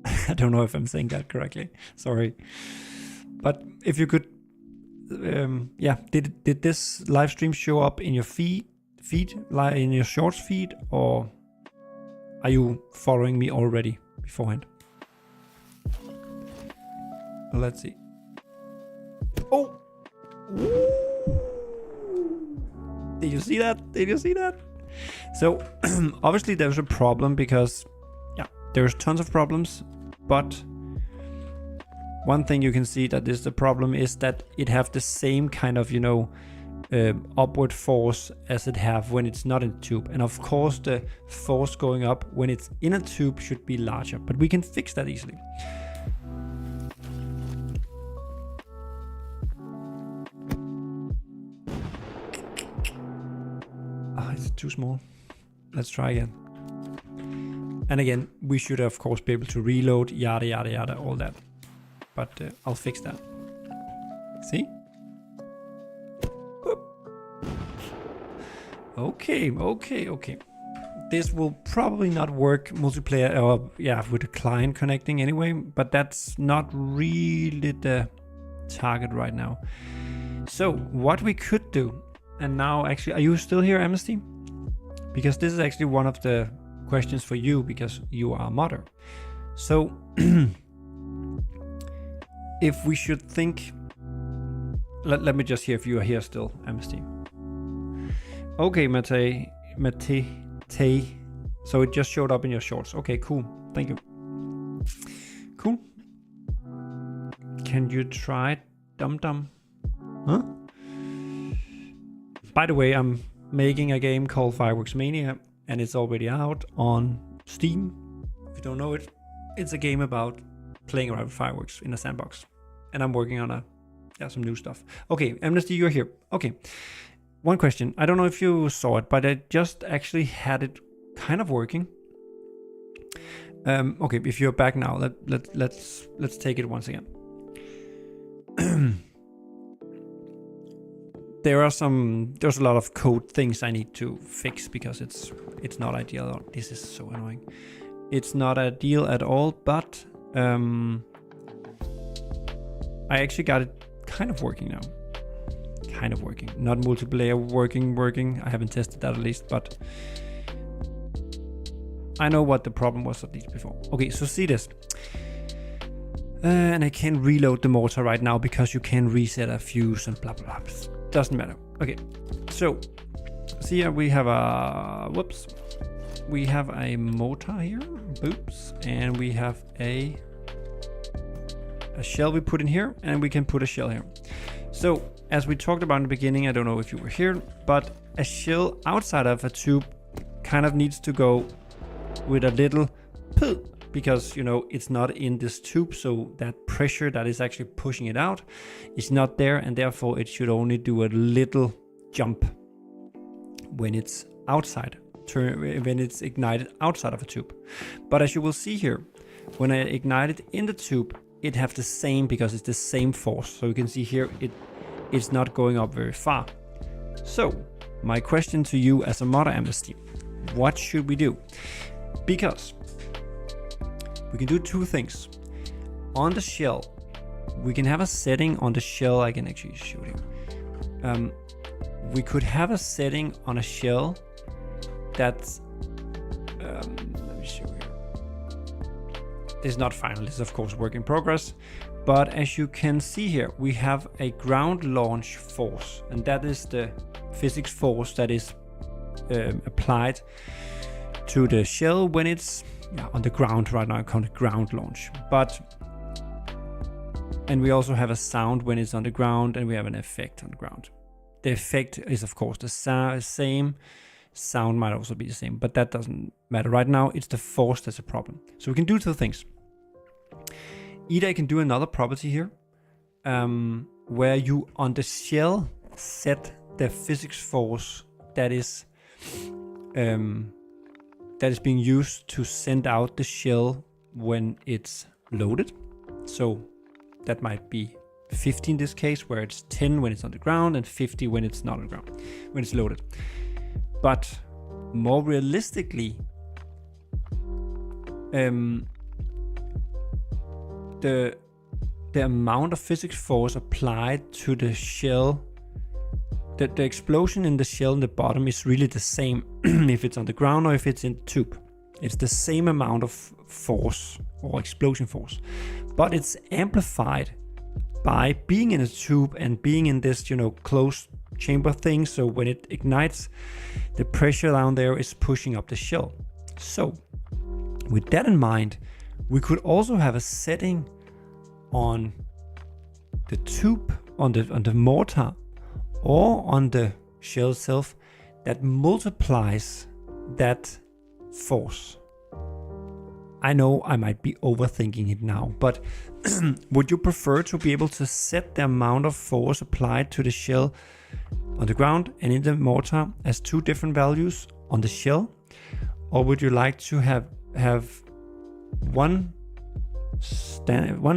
I don't know if I'm saying that correctly. Sorry. But if you could, yeah, did this live stream show up in your feed, in your shorts feed, or are you following me already beforehand? Let's see. Oh! Did you see that? Did you see that? So obviously there's a problem because, yeah, there's tons of problems, but one thing you can see that is the problem is that it have the same kind of, upward force as it have when it's not in a tube. And of course the force going up when it's in a tube should be larger, but we can fix that easily. It's too small. Let's try again. And again, we should of course be able to reload, yada yada yada, all that. But I'll fix that. See? Okay. This will probably not work multiplayer or with a client connecting anyway, but that's not really the target right now. So what we could do, and now actually, are you still here, Amnesty? Because this is actually one of the questions for you because you are a modder. So if we should think, let me just hear if you are here still, Amnesty. Okay, Mate. So it just showed up in your shorts. Okay, cool. Thank you. Cool. Can you try Dum Dum? Huh? By the way, I'm making a game called Fireworks Mania, and it's already out on Steam. If you don't know it, it's a game about playing around with fireworks in a sandbox. And I'm working on some new stuff. Okay, Amnesty, you're here. Okay. One question. I don't know if you saw it, but I just actually had it kind of working. Okay, if you're back now, let's take it once again. There's a lot of code things I need to fix because it's not ideal. This is so annoying. It's not ideal at all, but I actually got it kind of working now. Kind of working, not multiplayer working. I haven't tested that at least, but I know what the problem was at least before. Okay, so see this. And I can't reload the mortar right now because you can reset a fuse and blah, blah, blah. Doesn't matter. Okay, so see here we have we have a mortar here, boops, and we have a shell we put in here, and we can put a shell here. So as we talked about in the beginning, I don't know if you were here, but a shell outside of a tube kind of needs to go with a little pull because, it's not in this tube. So that pressure that is actually pushing it out is not there. And therefore it should only do a little jump when it's outside, when it's ignited outside of a tube. But as you will see here, when I ignite it in the tube, it have the same, because it's the same force. So you can see here, it's not going up very far. So my question to you as a modder, Amnesty, what should we do? Because we can do two things. On the shell, we can have a setting on the shell. I can actually show you. We could have a setting on a shell that's Let me show here. This is not final, this is of course work in progress. But as you can see here, we have a ground launch force, and that is the physics force that is applied to the shell when it's on the ground. Right now I call it ground launch. And we also have a sound when it's on the ground, and we have an effect on the ground. The effect is of course the same. Sound might also be the same, but that doesn't matter right now. It's the force that's a problem. So we can do two things. Either I can do another property here, where you on the shell set the physics force that is being used to send out the shell when it's loaded. So that might be 50 in this case, where it's 10 when it's on the ground and 50 when it's not on the ground, when it's loaded. But more realistically, the amount of physics force applied to the shell, the explosion in the shell in the bottom is really the same if it's on the ground or if it's in the tube. It's the same amount of force or explosion force, but it's amplified by being in a tube and being in this, closed chamber thing. So when it ignites, the pressure down there is pushing up the shell. So with that in mind, we could also have a setting on the tube, on the mortar, or on the shell itself that multiplies that force. I know I might be overthinking it now, but would you prefer to be able to set the amount of force applied to the shell on the ground and in the mortar as two different values on the shell? Or would you like to have one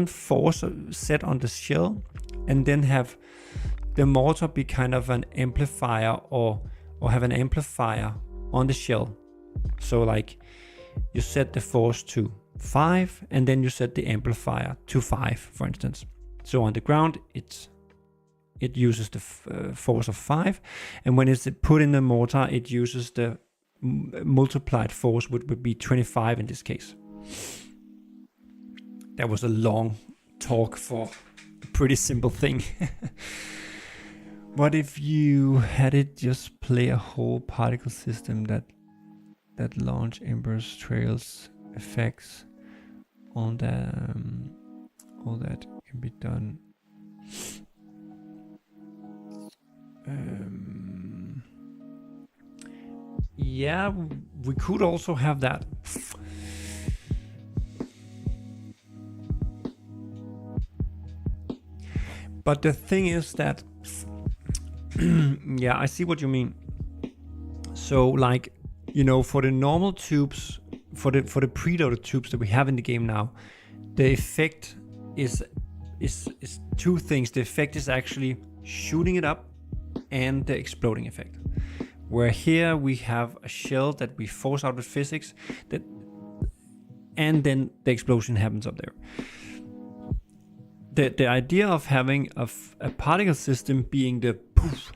force set on the shell and then have the mortar be kind of an amplifier, or have an amplifier on the shell? So like you set the force to 5 and then you set the amplifier to 5, for instance. So on the ground it uses the force of 5, and when it's put in the mortar it uses the multiplied force, which would be 25 in this case. That was a long talk for a pretty simple thing. What if you had it just play a whole particle system that launch embers, trails, effects, all that can be done. Yeah, we could also have that. But the thing is that, yeah, I see what you mean. So like, for the normal tubes, for the preloaded tubes that we have in the game now, the effect is two things. The effect is actually shooting it up and the exploding effect. Where here we have a shell that we force out with physics, and then the explosion happens up there. The idea of having a particle system being the poof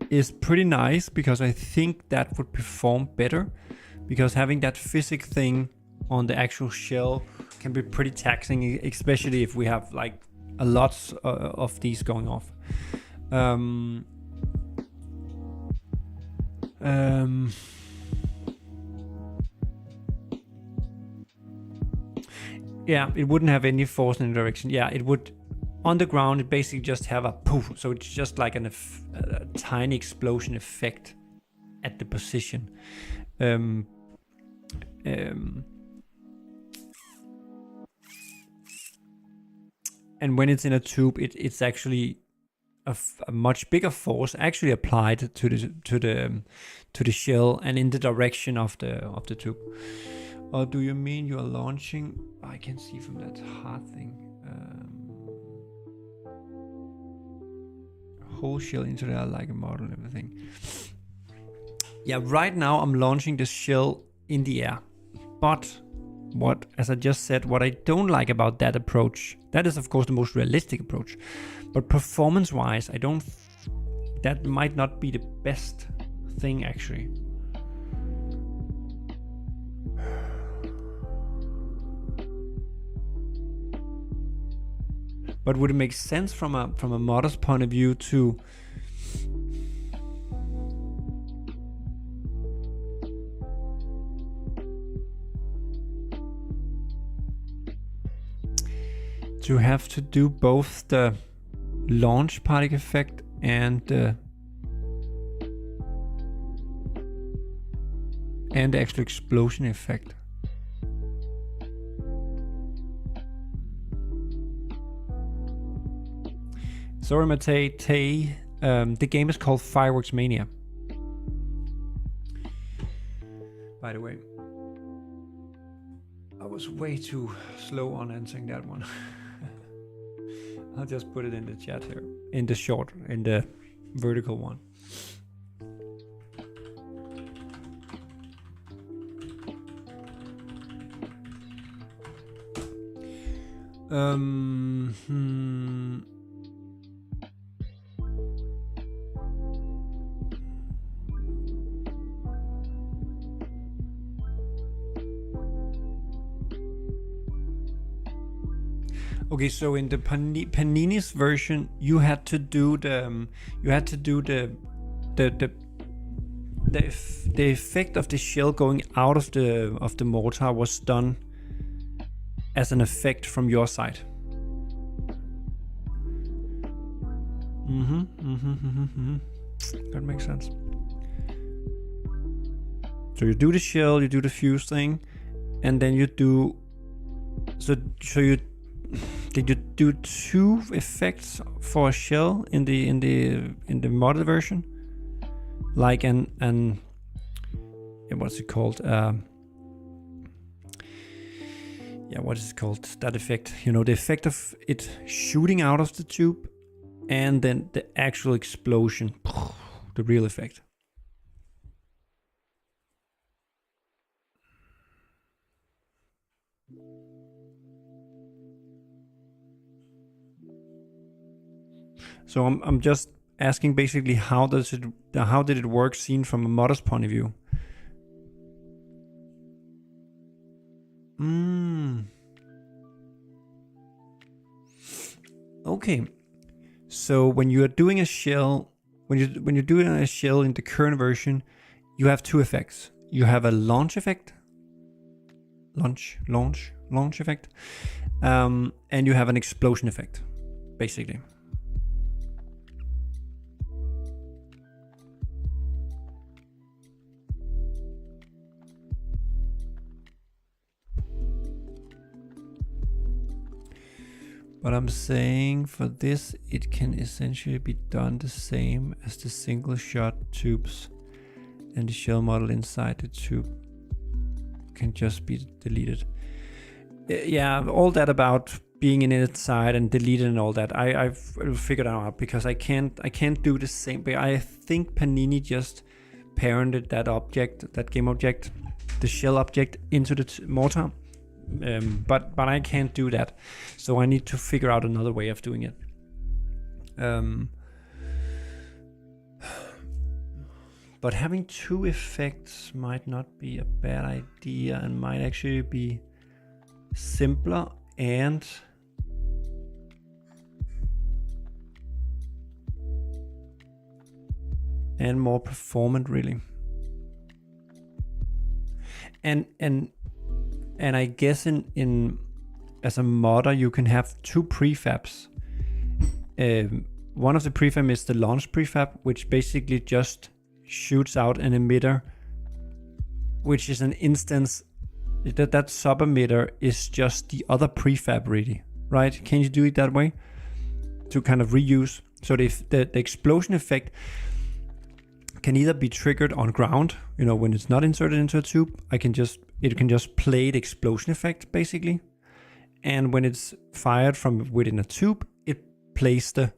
is pretty nice, because I think that would perform better, because having that physics thing on the actual shell can be pretty taxing, especially if we have like a lot of these going off. Yeah, it wouldn't have any force in the direction. Yeah, it would. On the ground, it basically just have a poof. So it's just like a tiny explosion effect at the position. And when it's in a tube, it's actually a much bigger force actually applied to the shell and in the direction of the tube. Or do you mean you are launching? I can see from that hard thing. Whole shell into there like a model and everything. Yeah, right now I'm launching the shell in the air. But as I just said, what I don't like about that approach, that is of course the most realistic approach, but performance-wise, that might not be the best thing actually. But would it make sense from a modder's point of view to have to do both the launch particle effect and the actual explosion effect? Sorry, Matei. The game is called Fireworks Mania. By the way, I was way too slow on answering that one. I'll just put it in the chat here, in the vertical one. Okay, so in the Panini's version, you had to do the effect of the shell going out of the mortar was done as an effect from your side. That makes sense. So you do the shell, you do the fuse thing, and then you do. So you. Did you do two effects for a shell in the modded version? Like what's it called? What is it called? That effect. You know, the effect of it shooting out of the tube, and then the actual explosion, the real effect. So I'm just asking basically how did it work seen from a modder's point of view? Okay. So when you are doing a shell, when you're doing a shell in the current version, you have two effects. You have a launch effect. Launch effect. And you have an explosion effect, basically. But I'm saying for this, it can essentially be done the same as the single shot tubes, and the shell model inside the tube can just be deleted. Yeah, all that about being in inside and deleted and all that, I've figured out because I can't do the same. But I think Panini just parented that game object, the shell object, into the mortar. But I can't do that, so I need to figure out another way of doing it. But having two effects might not be a bad idea, and might actually be simpler and more performant, really. And I guess in as a modder, you can have two prefabs. One of the prefab is the launch prefab, which basically just shoots out an emitter, which is an instance that sub emitter is just the other prefab, really, right? Can you do it that way to kind of reuse? So the explosion effect can either be triggered on ground, you know, when it's not inserted into a tube. It can just play the explosion effect, basically. And when it's fired from within a tube, it plays the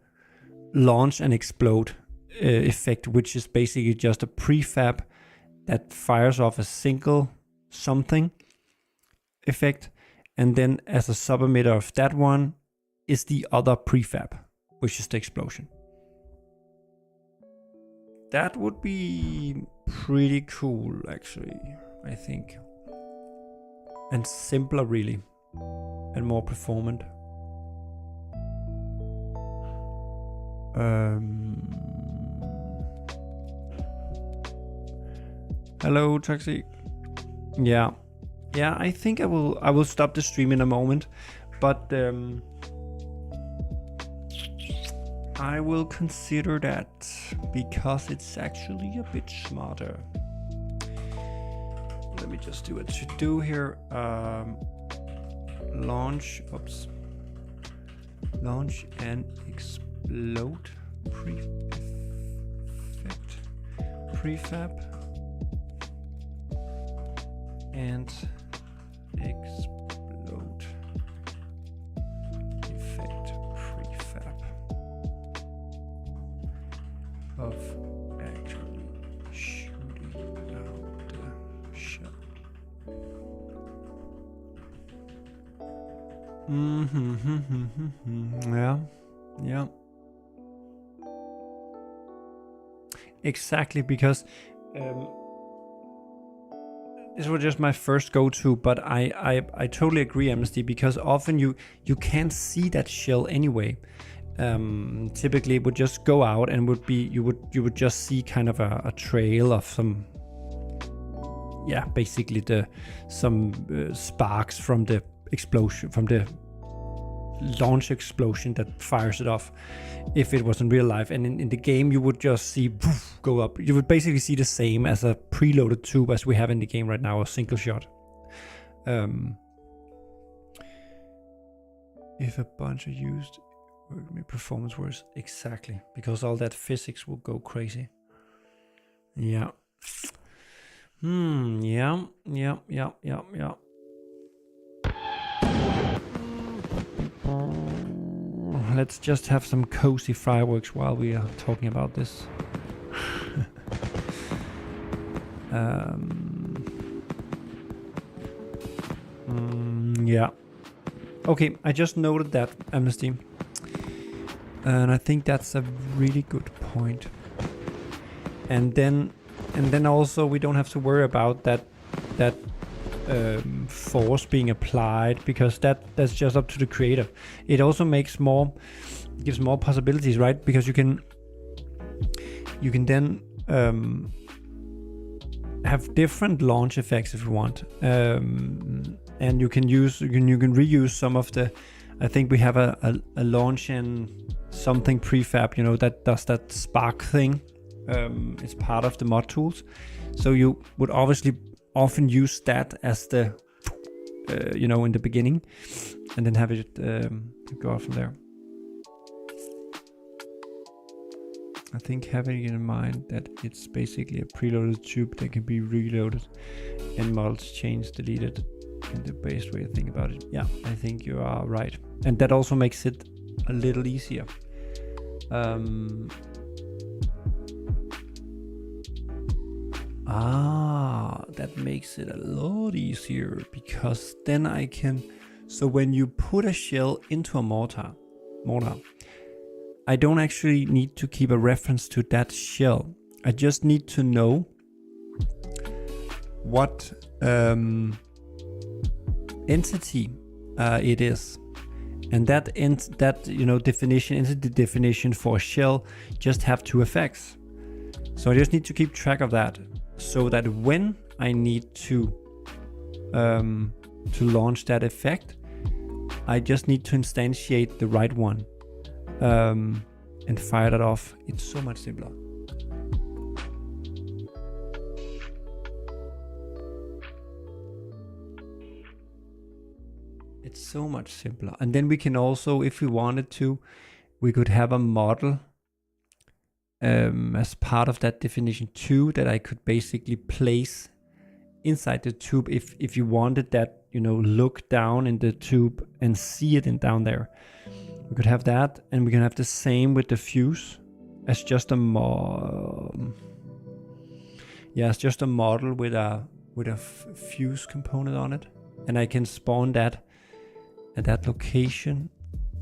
launch and explode effect, which is basically just a prefab that fires off a single something effect. And then as a sub-emitter of that one is the other prefab, which is the explosion. That would be pretty cool, actually, I think. And simpler, really. And more performant. Hello, Taxi. Yeah, I think I will stop the stream in a moment, but I will consider that because it's actually a bit smarter. Let me just do a to-do here. Launch and explode prefab and explode effect prefab of actually shooting out the shell. Yeah. Exactly, because this was just my first go-to, but I totally agree, Amnesty, because often you can't see that shell anyway. Typically it would just go out and you would just see kind of a trail of some, basically some sparks from the explosion, from the launch explosion that fires it off, if it was in real life. And in the game you would just see poof, go up. You would basically see the same as a preloaded tube as we have in the game right now, a single shot. If a bunch are used, make performance worse. Exactly, because all that physics will go crazy. Yeah. Yeah. Let's just have some cozy fireworks while we are talking about this. Yeah. Okay, I just noted that, Amnesty. And I think that's a really good point. And then also we don't have to worry about that force being applied, because that's just up to the creator. It also gives more possibilities, right? Because you can then have different launch effects if you want, and you can reuse some of the. I think we have a launch and something prefab, that does that spark thing. It's part of the mod tools, so you would obviously often use that as the in the beginning, and then have it go out from there. I think having in mind that it's basically a preloaded tube that can be reloaded and models changed, deleted in the best way to think about it. Yeah, I think you are right, and that also makes it a little easier. That makes it a lot easier, because then I can. So when you put a shell into a mortar, I don't actually need to keep a reference to that shell. I just need to know what entity it is, and that definition, entity definition for a shell, just have two effects. So I just need to keep track of that, so that when I need to launch that effect, I just need to instantiate the right one and fire that off. It's so much simpler. It's so much simpler. And then we can also, if we wanted to, we could have a model as part of that definition too, that I could basically place inside the tube if you wanted that, look down in the tube and see it down there. We could have that, and we can have the same with the fuse as just a it's just a model with a fuse component on it, and I can spawn that at that location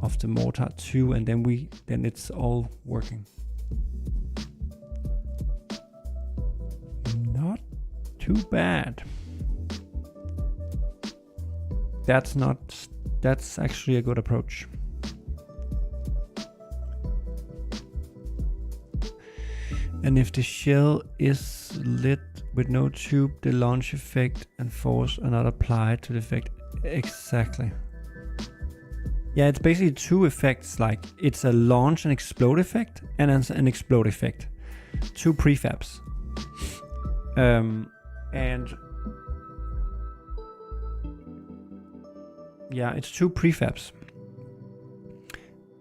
of the mortar too, and then it's all working. Not too bad. That's actually a good approach. And if the shell is lit with no tube, the launch effect and force are not applied to the effect. Exactly. Yeah, it's basically two effects. Like it's a launch and explode effect and an explode effect. Two prefabs. And yeah, it's two prefabs.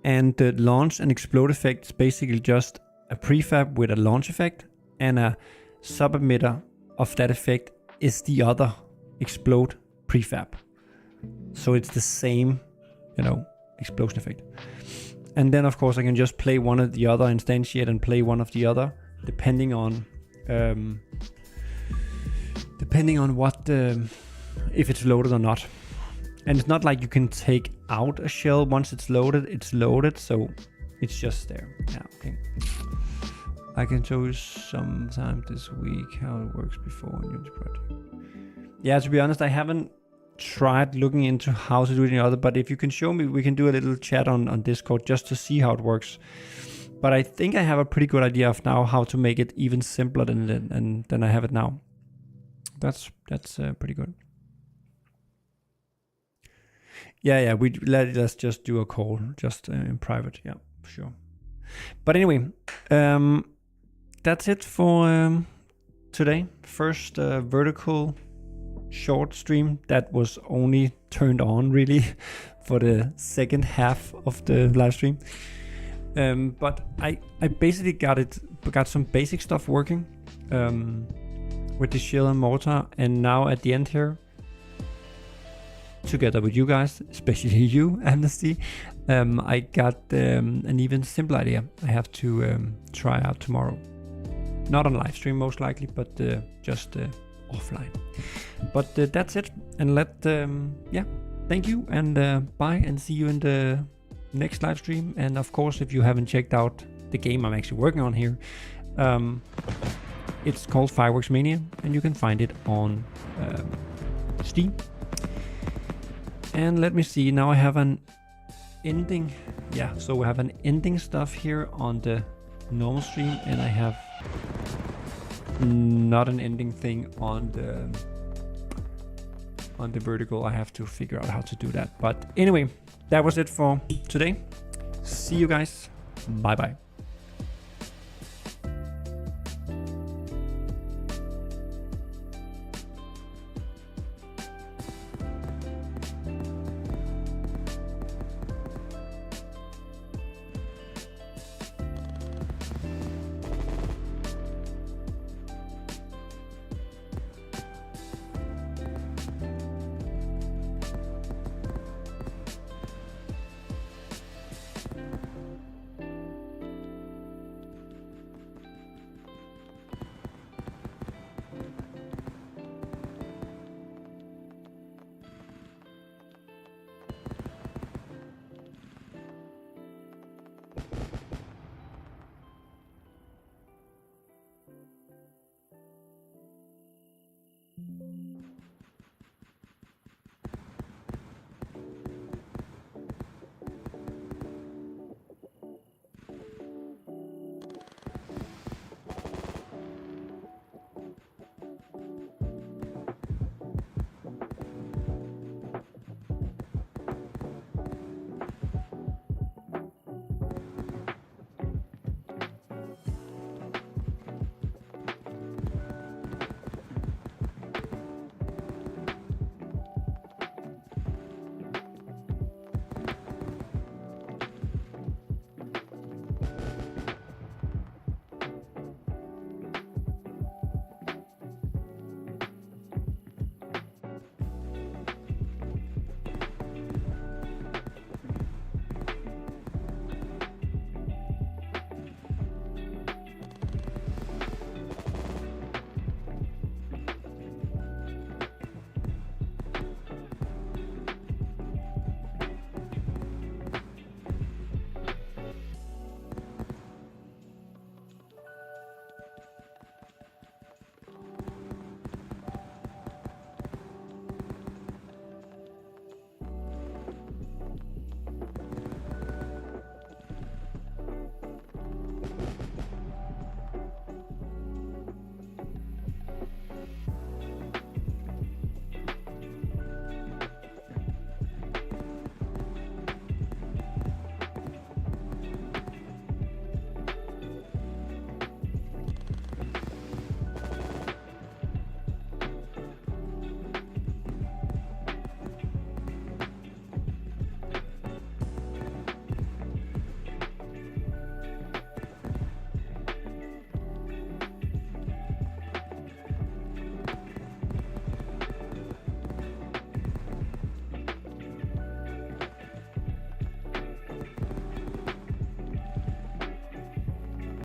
And the launch and explode effect is basically just a prefab with a launch effect, and a sub-emitter of that effect is the other explode prefab. So it's the same, explosion effect. And then of course I can just play one of the other, instantiate and play one of the other, depending on what if it's loaded or not. And it's not like you can take out a shell once it's loaded, so it's just there. Yeah, okay. I can show you sometime this week how it works before in Unity project. Yeah, to be honest, I haven't tried looking into how to do it in other, but if you can show me, we can do a little chat on Discord just to see how it works. But I think I have a pretty good idea of now how to make it even simpler than I have it now. That's pretty good. Yeah, let's just do a call just in private. Yeah, sure. But anyway, that's it for today. First vertical short stream that was only turned on really for the second half of the live stream. But I basically got some basic stuff working with the shell and mortar, and now at the end here, together with you guys, especially you, Amnesty, I got an even simpler idea I have to try out tomorrow. Not on live stream most likely, but just offline. But that's it, and thank you, and bye, and see you in the next live stream. And of course, if you haven't checked out the game I'm actually working on here, it's called Fireworks Mania, and you can find it on Steam. And let me see, now I have an ending. Yeah, so we have an ending stuff here on the normal stream, and I have not an ending thing on the vertical. I have to figure out how to do that. But anyway, that was it for today. See you guys. Bye bye.